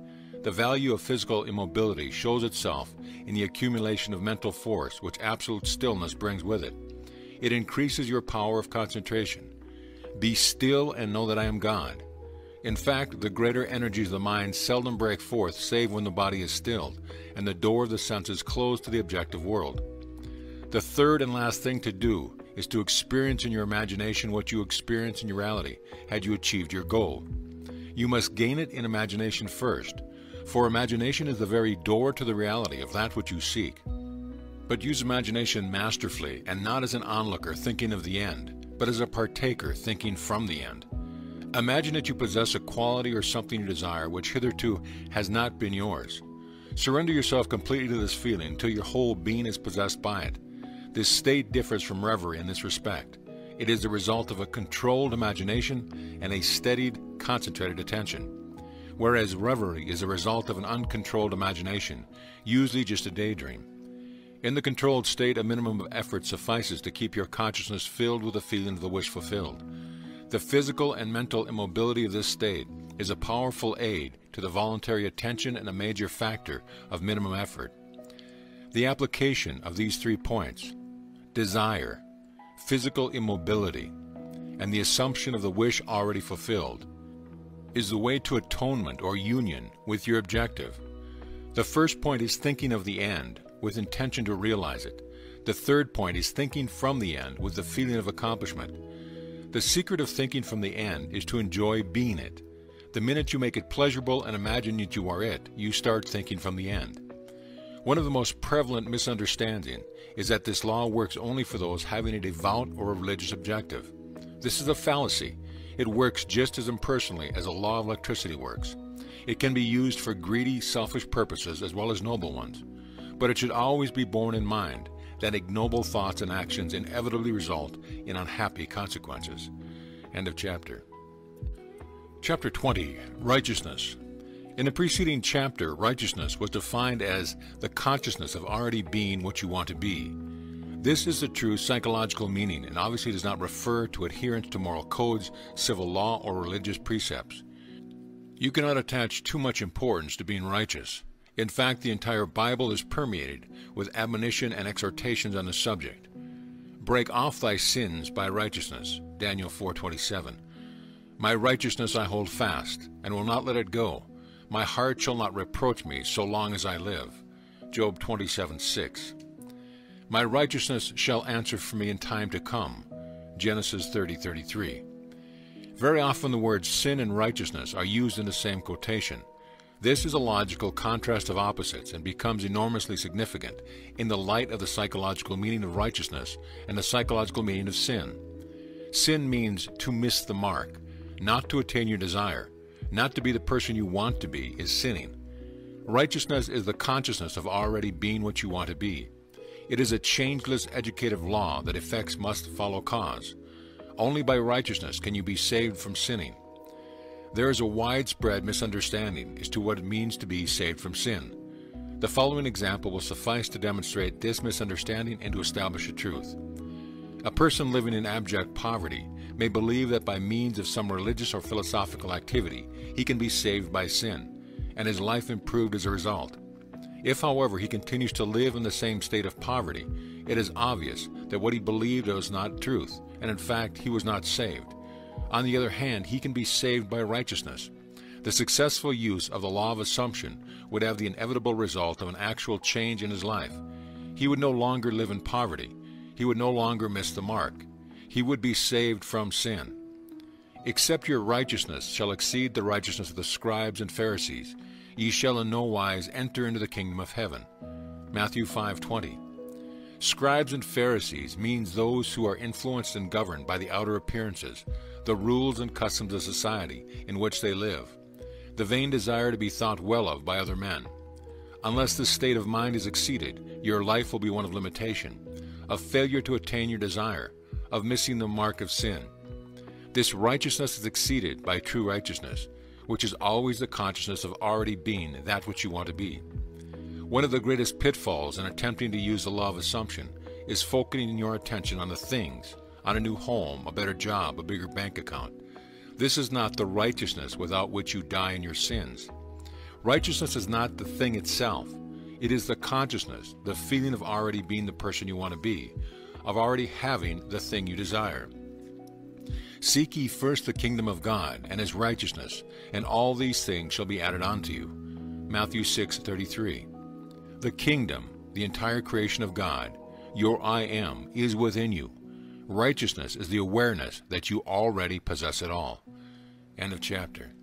The value of physical immobility shows itself in the accumulation of mental force which absolute stillness brings with it. It increases your power of concentration. Be still and know that I am God. In fact, the greater energies of the mind seldom break forth save when the body is stilled and the door of the senses closed to the objective world. The third and last thing to do is to experience in your imagination what you experience in reality had you achieved your goal. You must gain it in imagination first, for imagination is the very door to the reality of that which you seek. But use imagination masterfully and not as an onlooker thinking of the end, but as a partaker thinking from the end. Imagine that you possess a quality or something you desire which hitherto has not been yours. Surrender yourself completely to this feeling until your whole being is possessed by it. This state differs from reverie in this respect. It is the result of a controlled imagination and a steadied, concentrated attention, whereas reverie is the result of an uncontrolled imagination, usually just a daydream. In the controlled state, a minimum of effort suffices to keep your consciousness filled with the feeling of the wish fulfilled. The physical and mental immobility of this state is a powerful aid to the voluntary attention and a major factor of minimum effort. The application of these 3 points, desire, physical immobility, and the assumption of the wish already fulfilled, is the way to atonement or union with your objective. The first point is thinking of the end with intention to realize it. The third point is thinking from the end with the feeling of accomplishment. The secret of thinking from the end is to enjoy being it. The minute you make it pleasurable and imagine that you are it, you start thinking from the end. One of the most prevalent misunderstandings is that this law works only for those having a devout or a religious objective. This is a fallacy. It works just as impersonally as a law of electricity works. It can be used for greedy, selfish purposes as well as noble ones. But it should always be borne in mind that ignoble thoughts and actions inevitably result in unhappy consequences. End of chapter. Chapter 20. Righteousness. In the preceding chapter, righteousness was defined as the consciousness of already being what you want to be. This is the true psychological meaning and obviously does not refer to adherence to moral codes, civil law, or religious precepts. You cannot attach too much importance to being righteous. In fact, the entire Bible is permeated with admonition and exhortations on the subject. Break off thy sins by righteousness, Daniel 4:27. My righteousness I hold fast, and will not let it go. My heart shall not reproach me so long as I live, Job 27:6. My righteousness shall answer for me in time to come, Genesis 30:33. Very often the words sin and righteousness are used in the same quotation. This is a logical contrast of opposites and becomes enormously significant in the light of the psychological meaning of righteousness and the psychological meaning of sin. Sin means to miss the mark, not to attain your desire, not to be the person you want to be is sinning. Righteousness is the consciousness of already being what you want to be. It is a changeless educative law that effects must follow cause. Only by righteousness can you be saved from sinning. There is a widespread misunderstanding as to what it means to be saved from sin. The following example will suffice to demonstrate this misunderstanding and to establish a truth. A person living in abject poverty may believe that by means of some religious or philosophical activity he can be saved by sin, and his life improved as a result. If, however, he continues to live in the same state of poverty, it is obvious that what he believed was not truth, and in fact he was not saved. On the other hand, he can be saved by righteousness. The successful use of the law of assumption would have the inevitable result of an actual change in his life. He would no longer live in poverty. He would no longer miss the mark. He would be saved from sin. Except your righteousness shall exceed the righteousness of the scribes and Pharisees, ye shall in no wise enter into the kingdom of heaven. Matthew 5:20. Scribes and Pharisees means those who are influenced and governed by the outer appearances, the rules and customs of society in which they live, the vain desire to be thought well of by other men. Unless this state of mind is exceeded, your life will be one of limitation, of failure to attain your desire, of missing the mark of sin. This righteousness is exceeded by true righteousness, which is always the consciousness of already being that which you want to be. One of the greatest pitfalls in attempting to use the law of assumption is focusing your attention on the things, on a new home, a better job, a bigger bank account. This is not the righteousness without which you die in your sins. Righteousness is not the thing itself. It is the consciousness, the feeling of already being the person you want to be, of already having the thing you desire. Seek ye first the kingdom of God and his righteousness, and all these things shall be added unto you. Matthew 6:33. The kingdom, the entire creation of God, your I am, is within you. Righteousness is the awareness that you already possess it all. End of chapter.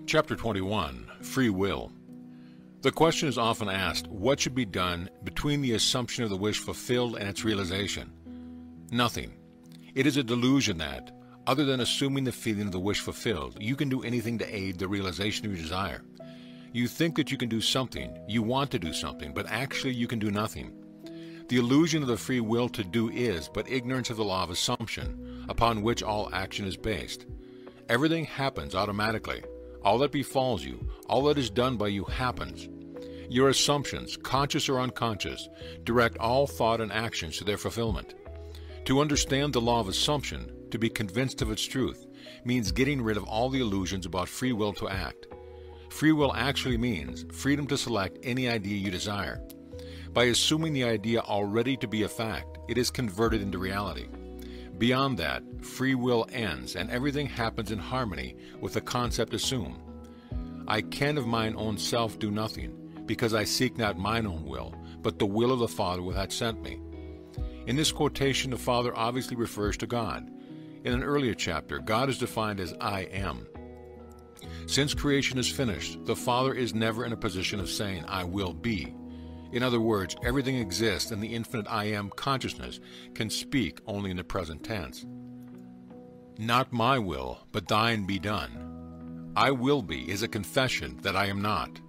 Chapter 21. Free Will. The question is often asked, what should be done between the assumption of the wish fulfilled and its realization? Nothing. It is a delusion that, other than assuming the feeling of the wish fulfilled, you can do anything to aid the realization of your desire. You think that you can do something, you want to do something, but actually you can do nothing. The illusion of the free will to do is but ignorance of the law of assumption, upon which all action is based. Everything happens automatically. All that befalls you, all that is done by you happens. Your assumptions, conscious or unconscious, direct all thought and actions to their fulfillment. To understand the law of assumption, to be convinced of its truth, means getting rid of all the illusions about free will to act. Free will actually means freedom to select any idea you desire. By assuming the idea already to be a fact, it is converted into reality. Beyond that, free will ends and everything happens in harmony with the concept assumed. I can of mine own self do nothing, because I seek not mine own will, but the will of the Father which hath sent me. In this quotation, the Father obviously refers to God. In an earlier chapter, God is defined as I am. Since creation is finished, the Father is never in a position of saying, I will be. In other words, everything exists and the infinite I am consciousness can speak only in the present tense. Not my will, but thine be done. I will be is a confession that I am not.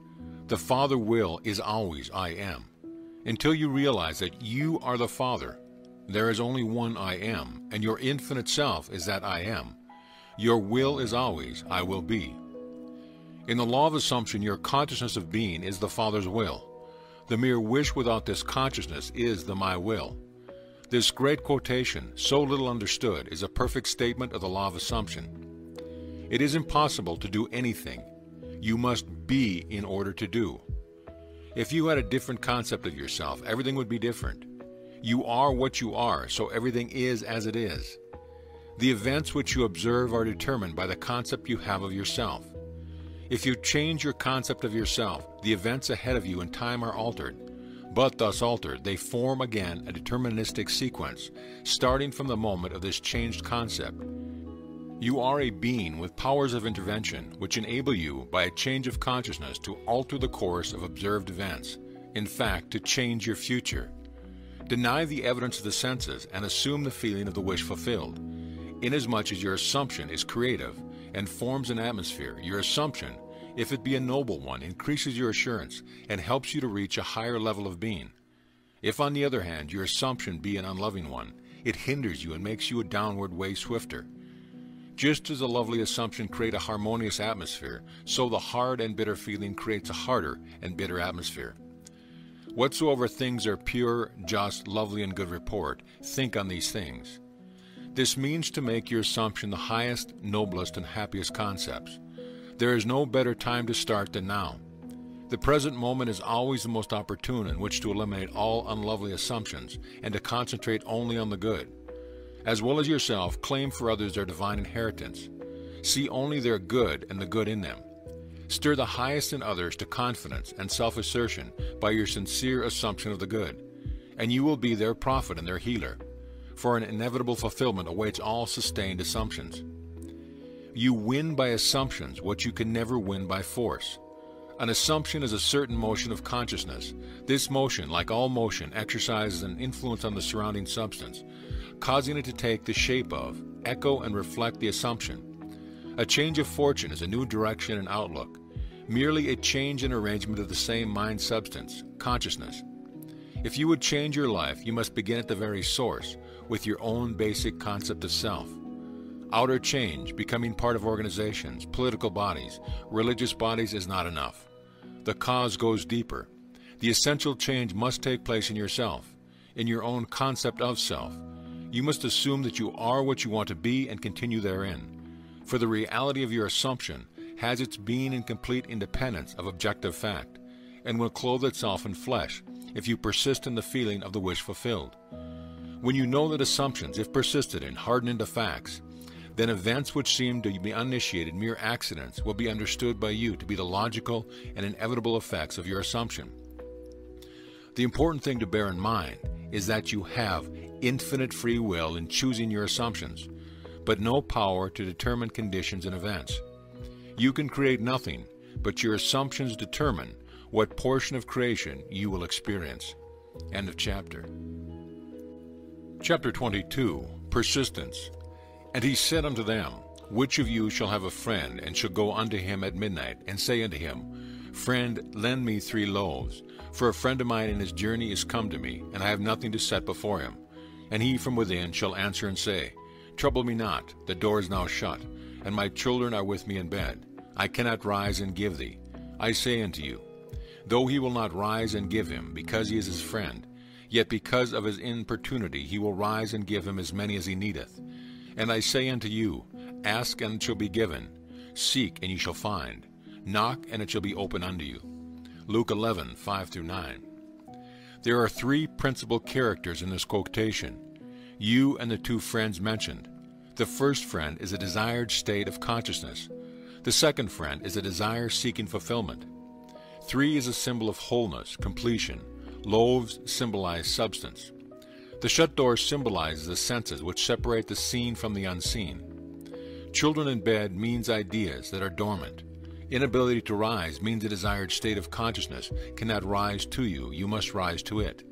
The Father will is always I am. Until you realize that you are the Father, there is only one I am, and your infinite self is that I am. Your will is always I will be. In the law of assumption, your consciousness of being is the Father's will. The mere wish without this consciousness is the my will. This great quotation, so little understood, is a perfect statement of the law of assumption. It is impossible to do anything. You must be in order to do. If you had a different concept of yourself, everything would be different. You are what you are, so everything is as it is. The events which you observe are determined by the concept you have of yourself. If you change your concept of yourself, the events ahead of you in time are altered. But thus altered, they form again a deterministic sequence, starting from the moment of this changed concept. You are a being with powers of intervention which enable you, by a change of consciousness, to alter the course of observed events, in fact, to change your future. Deny the evidence of the senses and assume the feeling of the wish fulfilled. Inasmuch as your assumption is creative and forms an atmosphere, your assumption, if it be a noble one, increases your assurance and helps you to reach a higher level of being. If, on the other hand, your assumption be an unloving one, it hinders you and makes you a downward way swifter. Just as a lovely assumption creates a harmonious atmosphere, so the hard and bitter feeling creates a harder and bitter atmosphere. Whatsoever things are pure, just, lovely, and good report, think on these things. This means to make your assumption the highest, noblest, and happiest concepts. There is no better time to start than now. The present moment is always the most opportune in which to eliminate all unlovely assumptions and to concentrate only on the good. As well as yourself, claim for others their divine inheritance. See only their good and the good in them. Stir the highest in others to confidence and self-assertion by your sincere assumption of the good, and you will be their prophet and their healer, for an inevitable fulfillment awaits all sustained assumptions. You win by assumptions what you can never win by force. An assumption is a certain motion of consciousness. This motion, like all motion, exercises an influence on the surrounding substance, causing it to take the shape of, echo, and reflect the assumption. A change of fortune is a new direction and outlook, merely a change in arrangement of the same mind substance, consciousness. If you would change your life, you must begin at the very source, with your own basic concept of self. Outer change, becoming part of organizations, political bodies, religious bodies, is not enough. The cause goes deeper. The essential change must take place in yourself, in your own concept of self. You must assume that you are what you want to be and continue therein. For the reality of your assumption has its being in complete independence of objective fact, and will clothe itself in flesh if you persist in the feeling of the wish fulfilled. When you know that assumptions, if persisted in, harden into facts, then events which seem to be uninitiated mere accidents will be understood by you to be the logical and inevitable effects of your assumption. The important thing to bear in mind is that you have infinite free will in choosing your assumptions, but no power to determine conditions and events. You can create nothing, but your assumptions determine what portion of creation you will experience. End of chapter. Chapter 22, Persistence. And he said unto them, Which of you shall have a friend, and shall go unto him at midnight, and say unto him, Friend, lend me 3 loaves, for a friend of mine in his journey is come to me, and I have nothing to set before him. And he from within shall answer and say, Trouble me not, the door is now shut, and my children are with me in bed. I cannot rise and give thee. I say unto you, though he will not rise and give him, because he is his friend, yet because of his importunity he will rise and give him as many as he needeth. And I say unto you, Ask, and it shall be given. Seek, and ye shall find. Knock, and it shall be opened unto you. Luke 11:5-9. There are 3 principal characters in this quotation. You and the two friends mentioned. The first friend is a desired state of consciousness. The second friend is a desire seeking fulfillment. 3 is a symbol of wholeness, completion. Loaves symbolize substance. The shut door symbolizes the senses which separate the seen from the unseen. Children in bed means ideas that are dormant. Inability to rise means a desired state of consciousness cannot rise to you, you must rise to it.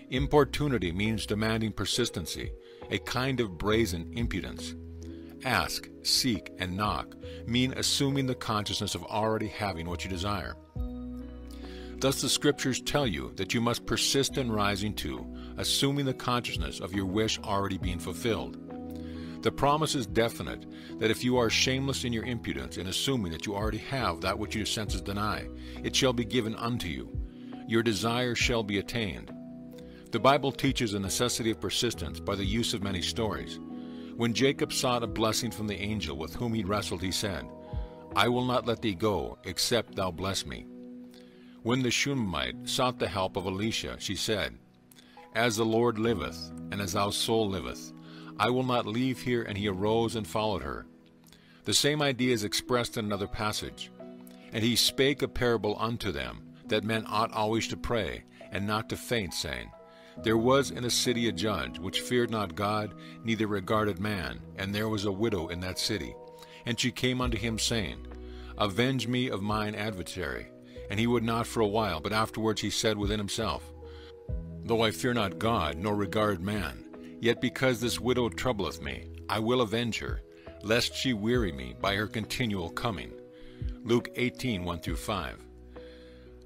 Importunity means demanding persistency, a kind of brazen impudence. Ask, seek, and knock mean assuming the consciousness of already having what you desire. Thus the scriptures tell you that you must persist in rising to, assuming the consciousness of your wish already being fulfilled. The promise is definite that if you are shameless in your impudence in assuming that you already have that which your senses deny, it shall be given unto you. Your desire shall be attained. The Bible teaches the necessity of persistence by the use of many stories. When Jacob sought a blessing from the angel with whom he wrestled, he said, I will not let thee go, except thou bless me. When the Shunammite sought the help of Elisha, she said, As the Lord liveth, and as thy soul liveth, I will not leave here, and he arose and followed her. The same idea is expressed in another passage. And he spake a parable unto them, that men ought always to pray, and not to faint, saying, There was in a city a judge, which feared not God, neither regarded man, and there was a widow in that city. And she came unto him, saying, Avenge me of mine adversary. And he would not for a while, but afterwards he said within himself, Though I fear not God, nor regard man, yet because this widow troubleth me, I will avenge her, lest she weary me by her continual coming. Luke 18:1-5.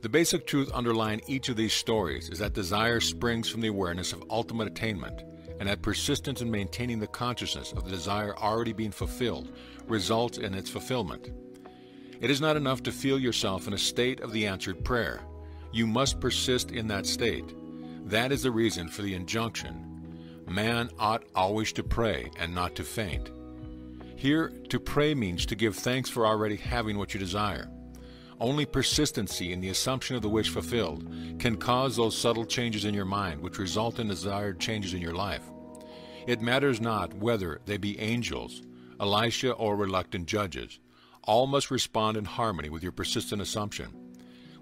The basic truth underlying each of these stories is that desire springs from the awareness of ultimate attainment, and that persistence in maintaining the consciousness of the desire already being fulfilled results in its fulfillment. It is not enough to feel yourself in a state of the answered prayer. You must persist in that state. That is the reason for the injunction, man ought always to pray and not to faint. Here, to pray means to give thanks for already having what you desire. Only persistency in the assumption of the wish fulfilled can cause those subtle changes in your mind which result in desired changes in your life. It matters not whether they be angels, Elisha, or reluctant judges. All must respond in harmony with your persistent assumption.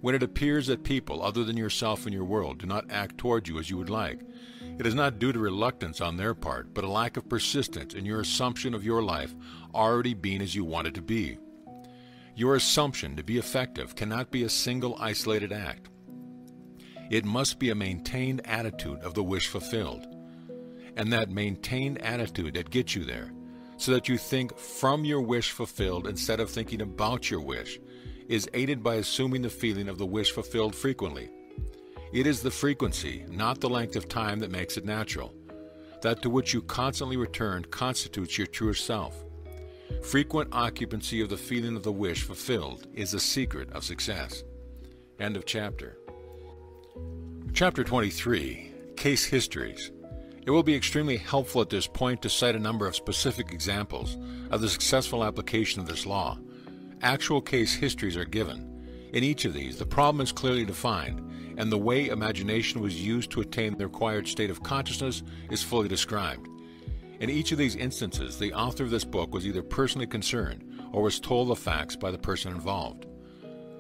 When it appears that people other than yourself and your world do not act toward you as you would like, it is not due to reluctance on their part, but a lack of persistence in your assumption of your life already being as you want it to be. Your assumption to be effective cannot be a single isolated act. It must be a maintained attitude of the wish fulfilled, and that maintained attitude that gets you there, so that you think from your wish fulfilled instead of thinking about your wish, is aided by assuming the feeling of the wish fulfilled frequently. It is the frequency, not the length of time, that makes it natural. That to which you constantly return constitutes your truest self. Frequent occupancy of the feeling of the wish fulfilled is the secret of success. End of chapter. Chapter 23, Case Histories. It will be extremely helpful at this point to cite a number of specific examples of the successful application of this law. Actual case histories are given. In each of these, the problem is clearly defined, and the way imagination was used to attain the required state of consciousness is fully described. In each of these instances, the author of this book was either personally concerned or was told the facts by the person involved.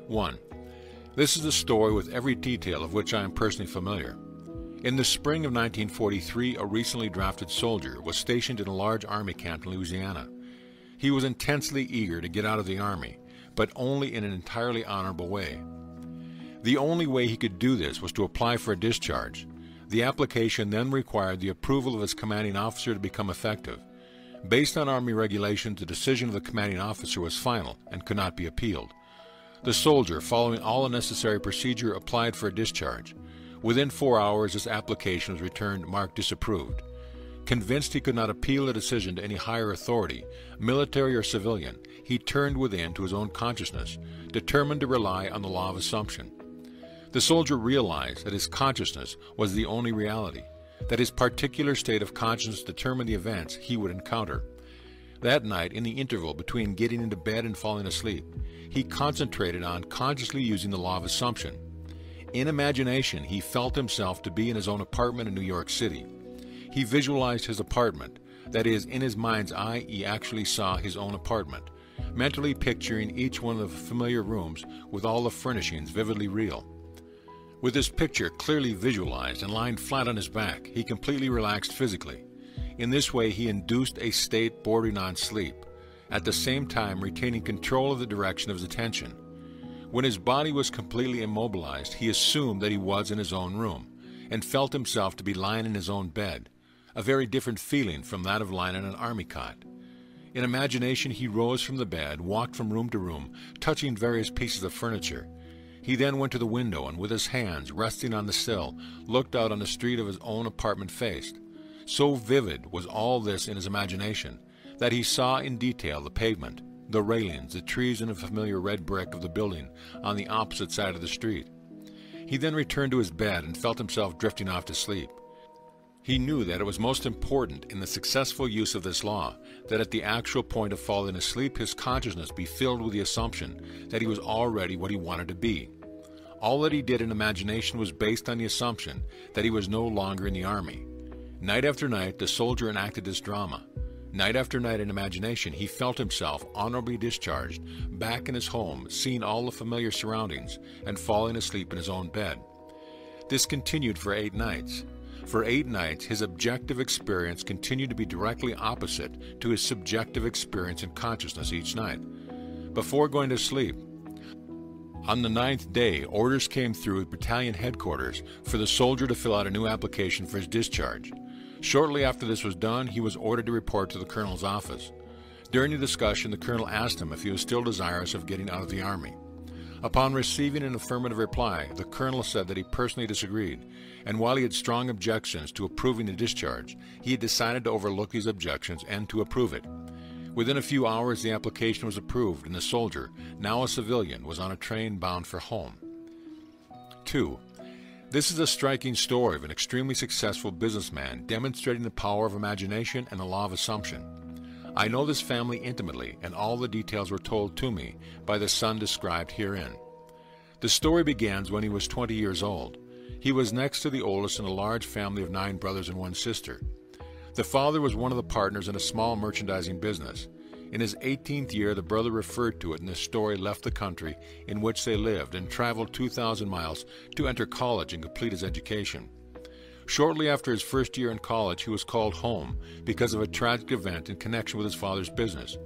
1. This is the story with every detail of which I am personally familiar. In the spring of 1943, a recently drafted soldier was stationed in a large army camp in Louisiana. He was intensely eager to get out of the army, but only in an entirely honorable way. The only way he could do this was to apply for a discharge. The application then required the approval of his commanding officer to become effective. Based on Army regulations, the decision of the commanding officer was final and could not be appealed. The soldier, following all the necessary procedure, applied for a discharge. Within 4 hours, his application was returned marked disapproved. Convinced he could not appeal the decision to any higher authority, military or civilian, he turned within to his own consciousness, determined to rely on the law of assumption. The soldier realized that his consciousness was the only reality, that his particular state of consciousness determined the events he would encounter. That night, in the interval between getting into bed and falling asleep, he concentrated on consciously using the law of assumption. In imagination, he felt himself to be in his own apartment in New York City. He visualized his apartment. That is, in his mind's eye, he actually saw his own apartment, mentally picturing each one of the familiar rooms with all the furnishings vividly real. With this picture clearly visualized and lying flat on his back, he completely relaxed physically. In this way, he induced a state bordering on sleep, at the same time retaining control of the direction of his attention. When his body was completely immobilized, he assumed that he was in his own room, and felt himself to be lying in his own bed, a very different feeling from that of lying on an army cot. In imagination, he rose from the bed, walked from room to room, touching various pieces of furniture. He then went to the window and with his hands resting on the sill, looked out on the street of his own apartment faced. So vivid was all this in his imagination that he saw in detail the pavement, the railings, the trees, and the familiar red brick of the building on the opposite side of the street. He then returned to his bed and felt himself drifting off to sleep. He knew that it was most important in the successful use of this law that at the actual point of falling asleep his consciousness be filled with the assumption that he was already what he wanted to be. All that he did in imagination was based on the assumption that he was no longer in the army. Night after night the soldier enacted this drama. Night after night in imagination he felt himself honorably discharged, back in his home, seeing all the familiar surroundings, and falling asleep in his own bed. This continued for 8 nights. For 8 nights, his objective experience continued to be directly opposite to his subjective experience and consciousness each night. Before going to sleep, on the 9th day, orders came through at battalion headquarters for the soldier to fill out a new application for his discharge. Shortly after this was done, he was ordered to report to the colonel's office. During the discussion, the colonel asked him if he was still desirous of getting out of the army. Upon receiving an affirmative reply, the colonel said that he personally disagreed, and while he had strong objections to approving the discharge, he had decided to overlook these objections and to approve it. Within a few hours, the application was approved, and the soldier, now a civilian, was on a train bound for home. 2. This is a striking story of an extremely successful businessman demonstrating the power of imagination and the law of assumption. I know this family intimately, and all the details were told to me by the son described herein. The story begins when he was 20 years old. He was next to the oldest in a large family of 9 brothers and 1 sister. The father was one of the partners in a small merchandising business. In his 18th year, the brother referred to it in this story left the country in which they lived and traveled 2,000 miles to enter college and complete his education. Shortly after his first year in college, he was called home because of a tragic event in connection with his father's business.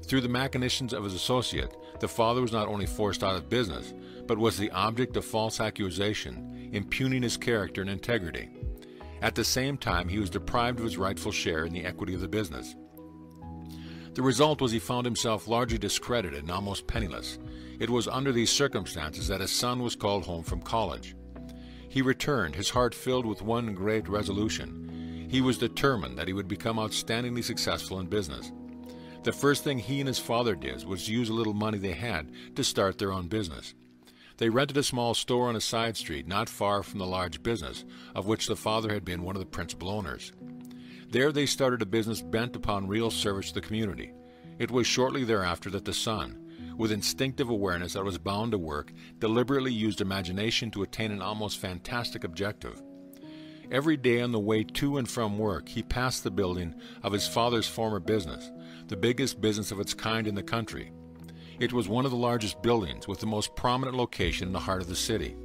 Through the machinations of his associate, the father was not only forced out of business, but was the object of false accusation, impugning his character and integrity. At the same time, he was deprived of his rightful share in the equity of the business. The result was he found himself largely discredited and almost penniless. It was under these circumstances that his son was called home from college. He returned, his heart filled with one great resolution. He was determined that he would become outstandingly successful in business. The first thing he and his father did was use a little money they had to start their own business. They rented a small store on a side street not far from the large business, of which the father had been one of the principal owners. There they started a business bent upon real service to the community. It was shortly thereafter that the son, with instinctive awareness that was bound to work, deliberately used imagination to attain an almost fantastic objective. Every day on the way to and from work, he passed the building of his father's former business, the biggest business of its kind in the country. It was one of the largest buildings, with the most prominent location in the heart of the city.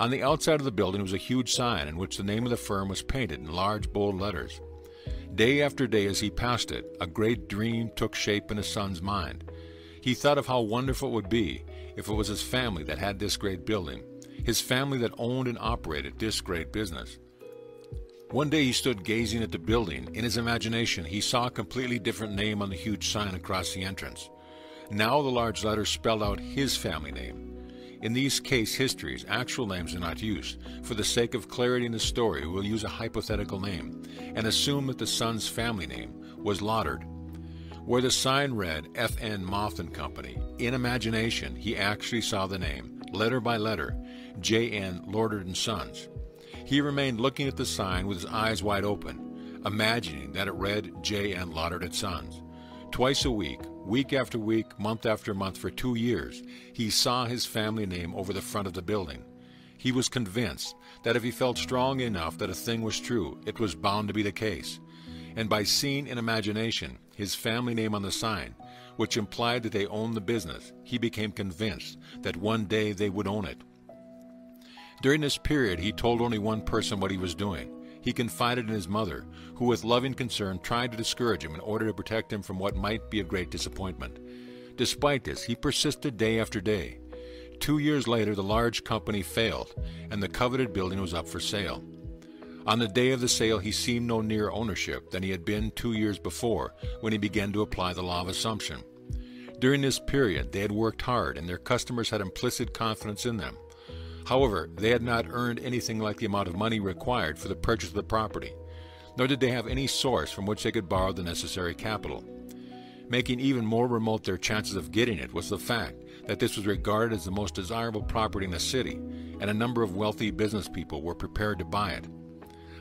On the outside of the building was a huge sign in which the name of the firm was painted in large, bold letters. Day after day as he passed it, a great dream took shape in his son's mind. He thought of how wonderful it would be if it was his family that had this great building, his family that owned and operated this great business. One day he stood gazing at the building. In his imagination, he saw a completely different name on the huge sign across the entrance. Now the large letters spelled out his family name. In these case histories, actual names are not used. For the sake of clarity in the story, we'll use a hypothetical name and assume that the son's family name was Goddard. Where the sign read F.N. Moth & Company, in imagination he actually saw the name, letter by letter, J.N. Goddard & Sons. He remained looking at the sign with his eyes wide open, imagining that it read J.N. Goddard & Sons. Twice a week, week after week, month after month, for 2 years, he saw his family name over the front of the building. He was convinced that if he felt strong enough that a thing was true, it was bound to be the case. And by seeing in imagination his family name on the sign, which implied that they owned the business, he became convinced that one day they would own it. During this period, he told only one person what he was doing. He confided in his mother, who with loving concern tried to discourage him in order to protect him from what might be a great disappointment. Despite this, he persisted day after day. 2 years later, the large company failed, and the coveted building was up for sale. On the day of the sale, he seemed no nearer ownership than he had been 2 years before, when he began to apply the law of assumption. During this period, they had worked hard, and their customers had implicit confidence in them. However, they had not earned anything like the amount of money required for the purchase of the property, nor did they have any source from which they could borrow the necessary capital. Making even more remote their chances of getting it was the fact that this was regarded as the most desirable property in the city, and a number of wealthy business people were prepared to buy it.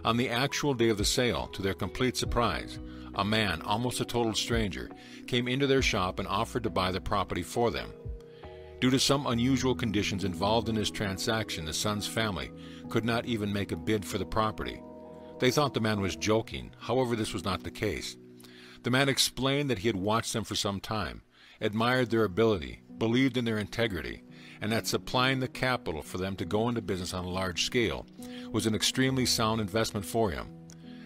On the actual day of the sale, to their complete surprise, a man, almost a total stranger, came into their shop and offered to buy the property for them. Due to some unusual conditions involved in this transaction, the son's family could not even make a bid for the property. They thought the man was joking. However, this was not the case. The man explained that he had watched them for some time, admired their ability, believed in their integrity, and that supplying the capital for them to go into business on a large scale was an extremely sound investment for him.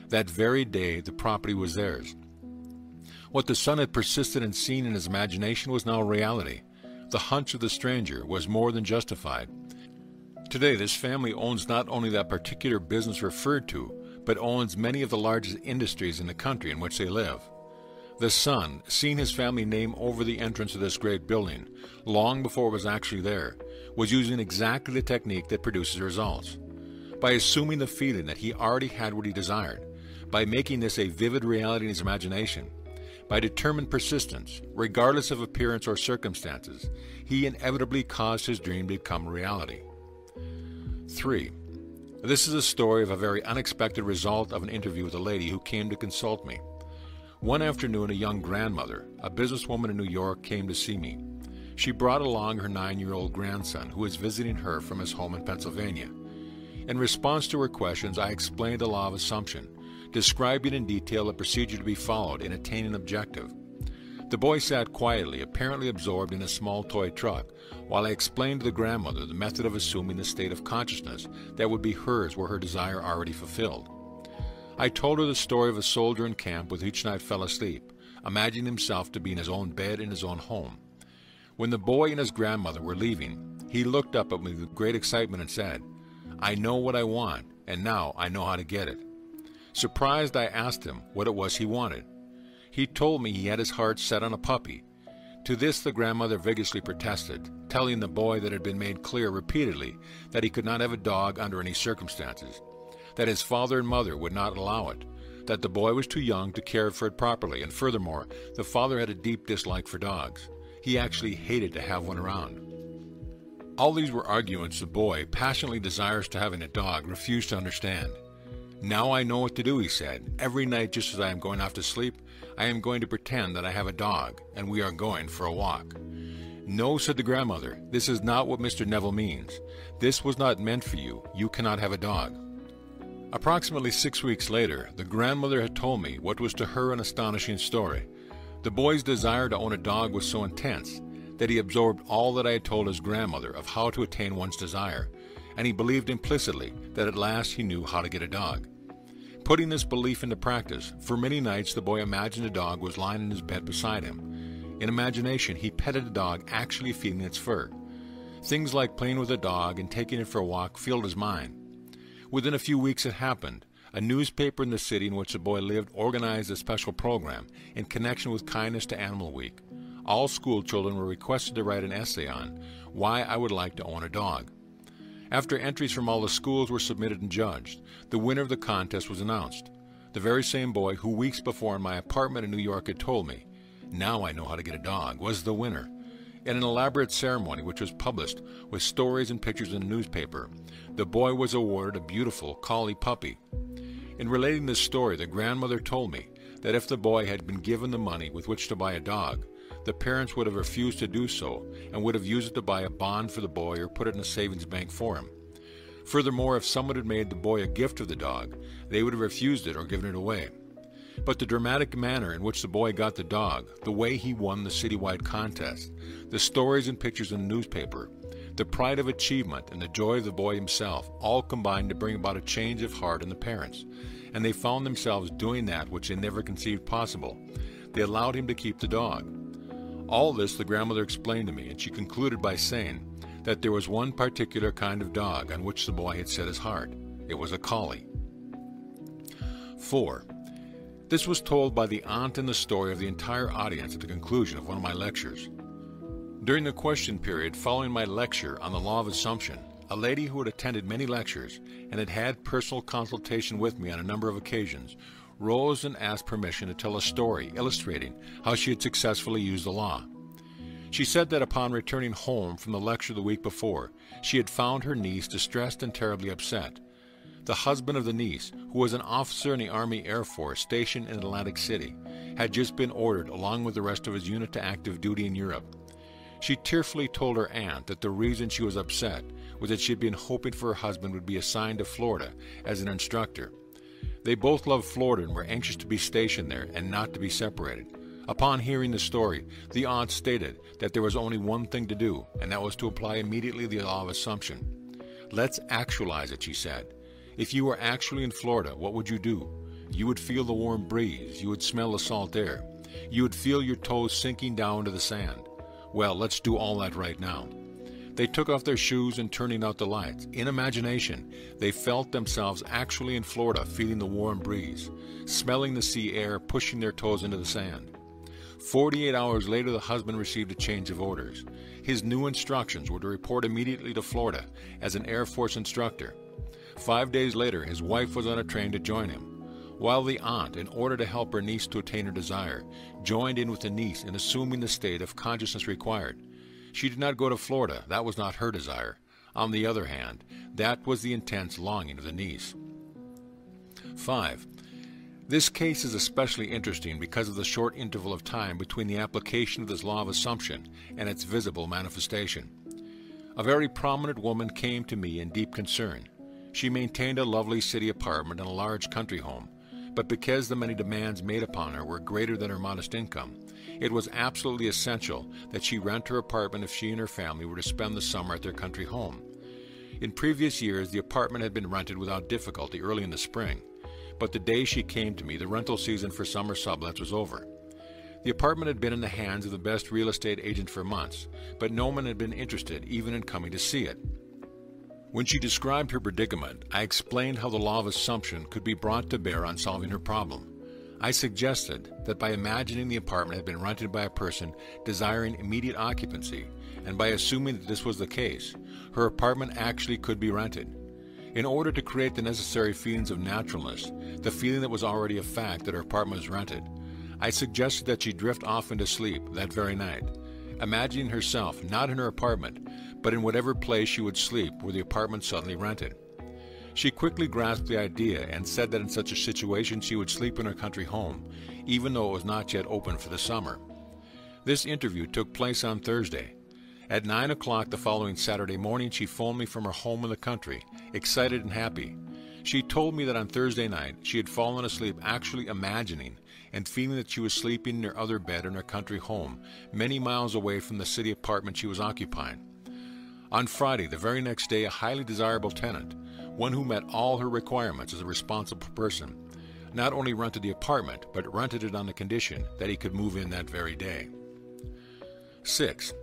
That very day, the property was theirs. What the son had persisted in seeing in his imagination was now reality. The hunch of the stranger was more than justified. Today, this family owns not only that particular business referred to, but owns many of the largest industries in the country in which they live. The son, seeing his family name over the entrance of this great building, long before it was actually there, was using exactly the technique that produces results. By assuming the feeling that he already had what he desired, by making this a vivid reality in his imagination, by determined persistence, regardless of appearance or circumstances, he inevitably caused his dream to become a reality. 3. This is a story of a very unexpected result of an interview with a lady who came to consult me. One afternoon, a young grandmother, a businesswoman in New York, came to see me. She brought along her 9-year-old grandson, who was visiting her from his home in Pennsylvania. In response to her questions, I explained the law of assumption, describing in detail the procedure to be followed in attaining an objective. The boy sat quietly, apparently absorbed in a small toy truck, while I explained to the grandmother the method of assuming the state of consciousness that would be hers were her desire already fulfilled. I told her the story of a soldier in camp who each night fell asleep, imagining himself to be in his own bed in his own home. When the boy and his grandmother were leaving, he looked up at me with great excitement and said, "I know what I want, and now I know how to get it." Surprised, I asked him what it was he wanted. He told me he had his heart set on a puppy. To this the grandmother vigorously protested, telling the boy that it had been made clear repeatedly that he could not have a dog under any circumstances, that his father and mother would not allow it, that the boy was too young to care for it properly, and furthermore, the father had a deep dislike for dogs. He actually hated to have one around. All these were arguments the boy, passionately desirous to having a dog, refused to understand. "Now I know what to do," he said. "Every night just as I am going off to sleep, I am going to pretend that I have a dog, and we are going for a walk." "No," said the grandmother, "this is not what Mr. Neville means. This was not meant for you. You cannot have a dog." Approximately 6 weeks later, the grandmother had told me what was to her an astonishing story. The boy's desire to own a dog was so intense that he absorbed all that I had told his grandmother of how to attain one's desire, and he believed implicitly that at last he knew how to get a dog. Putting this belief into practice, for many nights the boy imagined a dog was lying in his bed beside him. In imagination, he petted the dog, actually feeling its fur. Things like playing with a dog and taking it for a walk filled his mind. Within a few weeks it happened. A newspaper in the city in which the boy lived organized a special program in connection with Kindness to Animal Week. All school children were requested to write an essay on why I would like to own a dog. After entries from all the schools were submitted and judged, the winner of the contest was announced. The very same boy who weeks before in my apartment in New York had told me, "Now I know how to get a dog," was the winner. In an elaborate ceremony which was published with stories and pictures in the newspaper, the boy was awarded a beautiful collie puppy. In relating this story, the grandmother told me that if the boy had been given the money with which to buy a dog, the parents would have refused to do so and would have used it to buy a bond for the boy or put it in a savings bank for him. Furthermore, if someone had made the boy a gift of the dog, they would have refused it or given it away. But the dramatic manner in which the boy got the dog, the way he won the citywide contest, the stories and pictures in the newspaper, the pride of achievement and the joy of the boy himself all combined to bring about a change of heart in the parents, and they found themselves doing that which they never conceived possible. They allowed him to keep the dog. All this the grandmother explained to me, and she concluded by saying that there was one particular kind of dog on which the boy had set his heart. It was a collie. 4. This was told by the aunt in the story of the entire audience at the conclusion of one of my lectures. During the question period following my lecture on the law of assumption, a lady who had attended many lectures and had had personal consultation with me on a number of occasions rose and asked permission to tell a story illustrating how she had successfully used the law. She said that upon returning home from the lecture the week before, she had found her niece distressed and terribly upset. The husband of the niece, who was an officer in the Army Air Force stationed in Atlantic City, had just been ordered along with the rest of his unit to active duty in Europe. She tearfully told her aunt that the reason she was upset was that she had been hoping for her husband would be assigned to Florida as an instructor. They both loved Florida and were anxious to be stationed there and not to be separated. Upon hearing the story, the aunt stated that there was only one thing to do, and that was to apply immediately the law of assumption. "Let's actualize it," she said. "If you were actually in Florida, what would you do? You would feel the warm breeze. You would smell the salt air. You would feel your toes sinking down to the sand. Well, let's do all that right now." They took off their shoes and turning out the lights. In imagination, they felt themselves actually in Florida, feeling the warm breeze, smelling the sea air, pushing their toes into the sand. 48 hours later, the husband received a change of orders. His new instructions were to report immediately to Florida as an Air Force instructor. 5 days later, his wife was on a train to join him, while the aunt, in order to help her niece to attain her desire, joined in with the niece in assuming the state of consciousness required. She did not go to Florida. That was not her desire. On the other hand, that was the intense longing of the niece. 5. This case is especially interesting because of the short interval of time between the application of this law of assumption and its visible manifestation. A very prominent woman came to me in deep concern. She maintained a lovely city apartment and a large country home, but because the many demands made upon her were greater than her modest income, it was absolutely essential that she rent her apartment if she and her family were to spend the summer at their country home. In previous years, the apartment had been rented without difficulty early in the spring, but the day she came to me, the rental season for summer sublets was over. The apartment had been in the hands of the best real estate agent for months, but no one had been interested even in coming to see it. When she described her predicament, I explained how the law of assumption could be brought to bear on solving her problem. I suggested that by imagining the apartment had been rented by a person desiring immediate occupancy, and by assuming that this was the case, her apartment actually could be rented. In order to create the necessary feelings of naturalness, the feeling that was already a fact that her apartment was rented, I suggested that she drift off into sleep that very night, imagining herself not in her apartment, but in whatever place she would sleep were the apartment suddenly rented. She quickly grasped the idea and said that in such a situation she would sleep in her country home, even though it was not yet open for the summer. This interview took place on Thursday. At 9 o'clock the following Saturday morning, she phoned me from her home in the country, excited and happy. She told me that on Thursday night she had fallen asleep actually imagining and feeling that she was sleeping in her other bed in her country home, many miles away from the city apartment she was occupying. On Friday, the very next day, a highly desirable tenant, one who met all her requirements as a responsible person, not only rented the apartment, but rented it on the condition that he could move in that very day. 6.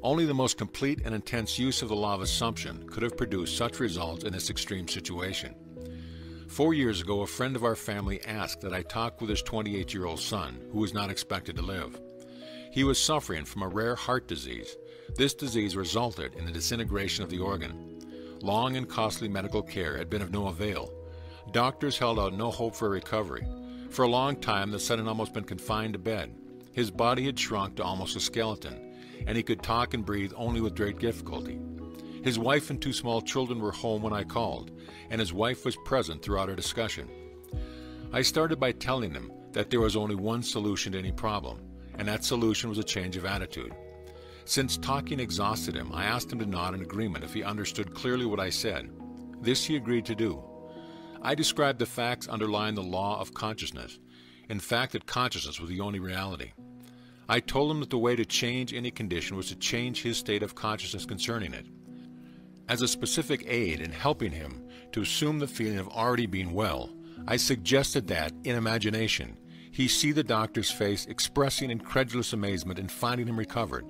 Only the most complete and intense use of the law of assumption could have produced such results in this extreme situation. 4 years ago, a friend of our family asked that I talk with his 28-year-old son, who was not expected to live. He was suffering from a rare heart disease. This disease resulted in the disintegration of the organ. Long and costly medical care had been of no avail. Doctors held out no hope for recovery. For a long time, the son had almost been confined to bed. His body had shrunk to almost a skeleton, and he could talk and breathe only with great difficulty. His wife and 2 small children were home when I called, and his wife was present throughout our discussion. I started by telling him that there was only one solution to any problem, and that solution was a change of attitude. Since talking exhausted him, I asked him to nod in agreement if he understood clearly what I said. This he agreed to do. I described the facts underlying the law of consciousness, in fact that consciousness was the only reality. I told him that the way to change any condition was to change his state of consciousness concerning it. As a specific aid in helping him to assume the feeling of already being well, I suggested that, in imagination, he see the doctor's face expressing incredulous amazement in finding him recovered,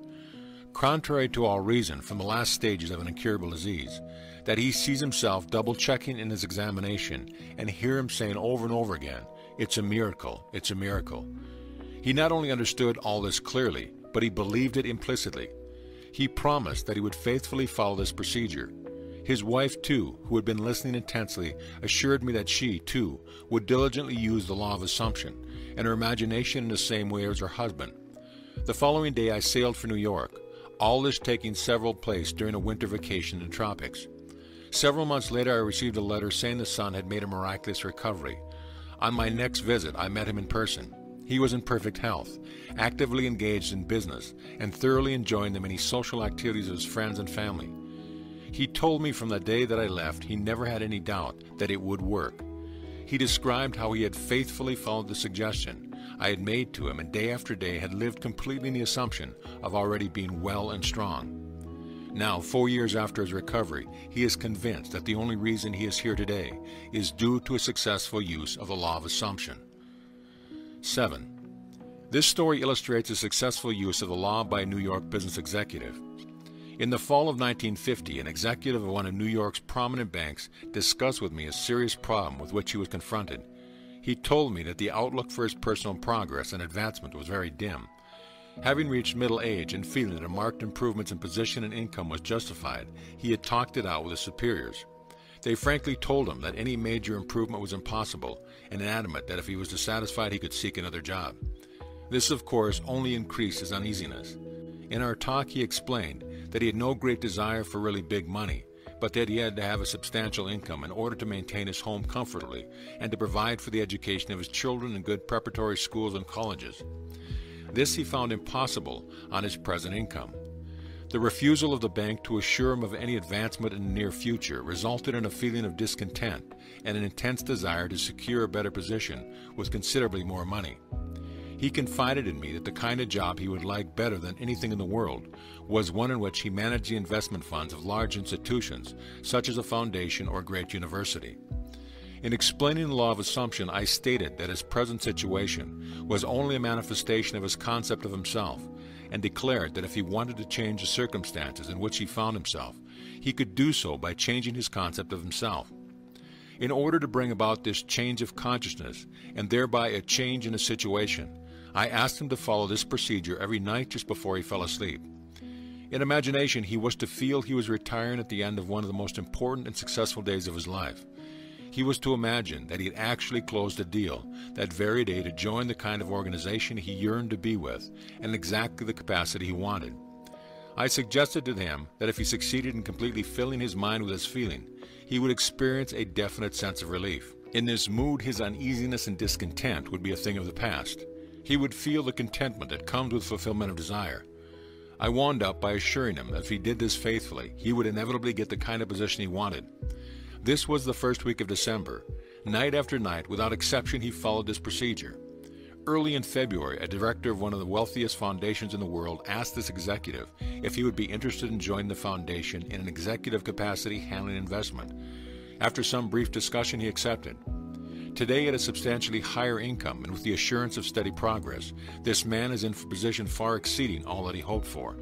contrary to all reason from the last stages of an incurable disease, that he sees himself double-checking in his examination and hear him saying over and over again, "It's a miracle, it's a miracle." He not only understood all this clearly, but he believed it implicitly. He promised that he would faithfully follow this procedure. His wife, too, who had been listening intensely, assured me that she, too, would diligently use the law of assumption and her imagination in the same way as her husband. The following day I sailed for New York, all this taking several place during a winter vacation in the tropics. Several months later I received a letter saying the son had made a miraculous recovery. On my next visit I met him in person. He was in perfect health, actively engaged in business, and thoroughly enjoying the many social activities of his friends and family. He told me from the day that I left he never had any doubt that it would work. He described how he had faithfully followed the suggestion I had made to him and day after day had lived completely in the assumption of already being well and strong. Now, 4 years after his recovery, he is convinced that the only reason he is here today is due to a successful use of the law of assumption. 7. This story illustrates the successful use of the law by a New York business executive. In the fall of 1950, an executive of one of New York's prominent banks discussed with me a serious problem with which he was confronted. He told me that the outlook for his personal progress and advancement was very dim. Having reached middle age and feeling that a marked improvement in position and income was justified, he had talked it out with his superiors. They frankly told him that any major improvement was impossible and adamant that if he was dissatisfied he could seek another job. This, of course, only increased his uneasiness. In our talk he explained that he had no great desire for really big money, but that he had to have a substantial income in order to maintain his home comfortably and to provide for the education of his children in good preparatory schools and colleges. This he found impossible on his present income. The refusal of the bank to assure him of any advancement in the near future resulted in a feeling of discontent and an intense desire to secure a better position with considerably more money. He confided in me that the kind of job he would like better than anything in the world was one in which he managed the investment funds of large institutions, such as a foundation or a great university. In explaining the law of assumption, I stated that his present situation was only a manifestation of his concept of himself, and declared that if he wanted to change the circumstances in which he found himself, he could do so by changing his concept of himself. In order to bring about this change of consciousness, and thereby a change in his situation, I asked him to follow this procedure every night just before he fell asleep. In imagination, he was to feel he was retiring at the end of one of the most important and successful days of his life. He was to imagine that he had actually closed a deal that very day to join the kind of organization he yearned to be with and exactly the capacity he wanted. I suggested to him that if he succeeded in completely filling his mind with this feeling, he would experience a definite sense of relief. In this mood, his uneasiness and discontent would be a thing of the past. He would feel the contentment that comes with fulfillment of desire. I wound up by assuring him that if he did this faithfully, he would inevitably get the kind of position he wanted. This was the first week of December. Night after night, without exception, he followed this procedure. Early in February, a director of one of the wealthiest foundations in the world asked this executive if he would be interested in joining the foundation in an executive capacity handling investment. After some brief discussion, he accepted. Today, at a substantially higher income and with the assurance of steady progress, this man is in a position far exceeding all that he hoped for.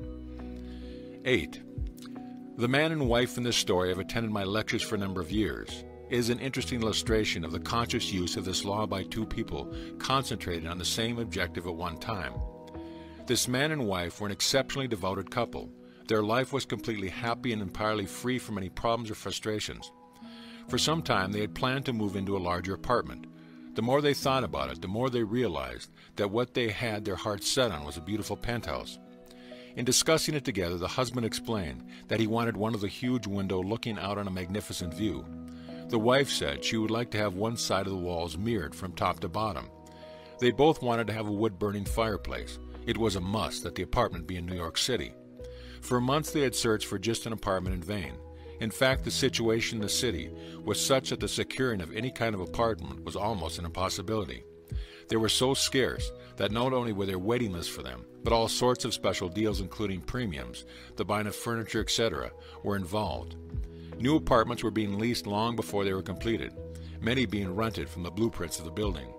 8. The man and wife in this story have attended my lectures for a number of years. It is an interesting illustration of the conscious use of this law by two people concentrated on the same objective at one time. This man and wife were an exceptionally devoted couple. Their life was completely happy and entirely free from any problems or frustrations. For some time they had planned to move into a larger apartment. The more they thought about it, the more they realized that what they had their hearts set on was a beautiful penthouse. In discussing it together, the husband explained that he wanted one of the huge windows looking out on a magnificent view. The wife said she would like to have one side of the walls mirrored from top to bottom. They both wanted to have a wood-burning fireplace. It was a must that the apartment be in New York City. For months they had searched for just an apartment in vain. In fact, the situation in the city was such that the securing of any kind of apartment was almost an impossibility. They were so scarce that not only were there waiting lists for them, but all sorts of special deals including premiums, the buying of furniture, etc., were involved. New apartments were being leased long before they were completed, many being rented from the blueprints of the building.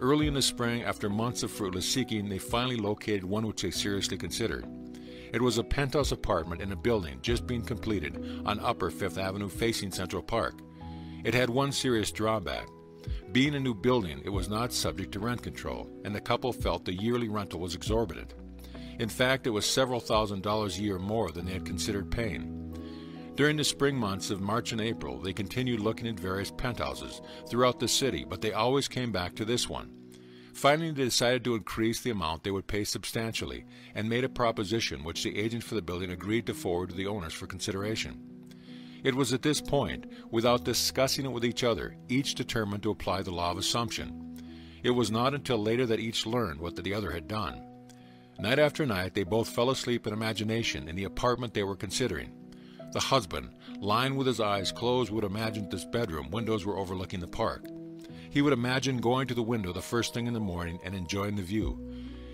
Early in the spring, after months of fruitless seeking, they finally located one which they seriously considered. It was a penthouse apartment in a building just being completed on Upper Fifth Avenue facing Central Park. It had one serious drawback. Being a new building, it was not subject to rent control, and the couple felt the yearly rental was exorbitant. In fact, it was several $1,000s a year more than they had considered paying. During the spring months of March and April, they continued looking at various penthouses throughout the city, but they always came back to this one. Finally, they decided to increase the amount they would pay substantially and made a proposition which the agent for the building agreed to forward to the owners for consideration. It was at this point, without discussing it with each other, each determined to apply the law of assumption. It was not until later that each learned what the other had done. Night after night, they both fell asleep in imagination in the apartment they were considering. The husband, lying with his eyes closed, would imagine this bedroom windows were overlooking the park. He would imagine going to the window the first thing in the morning and enjoying the view.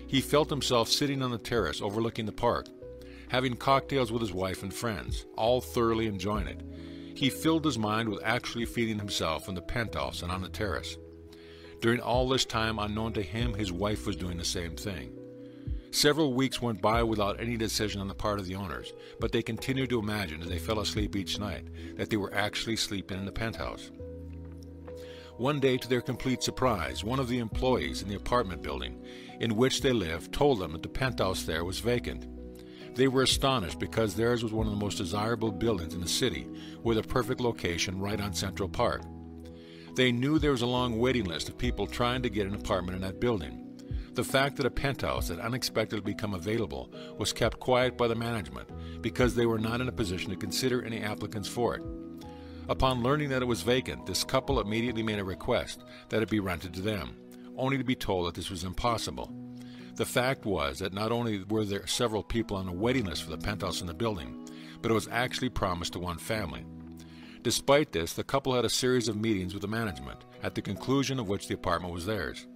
He felt himself sitting on the terrace overlooking the park, having cocktails with his wife and friends, all thoroughly enjoying it. He filled his mind with actually feeding himself in the penthouse and on the terrace. During all this time, unknown to him, his wife was doing the same thing. Several weeks went by without any decision on the part of the owners, but they continued to imagine as they fell asleep each night that they were actually sleeping in the penthouse. One day, to their complete surprise, one of the employees in the apartment building in which they lived told them that the penthouse there was vacant. They were astonished because theirs was one of the most desirable buildings in the city, with a perfect location right on Central Park. They knew there was a long waiting list of people trying to get an apartment in that building. The fact that a penthouse had unexpectedly become available was kept quiet by the management because they were not in a position to consider any applicants for it. Upon learning that it was vacant, this couple immediately made a request that it be rented to them, only to be told that this was impossible. The fact was that not only were there several people on a waiting list for the penthouse in the building, but it was actually promised to one family. Despite this, the couple had a series of meetings with the management, at the conclusion of which the apartment was theirs.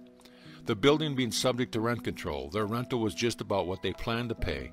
The building being subject to rent control, their rental was just about what they planned to pay,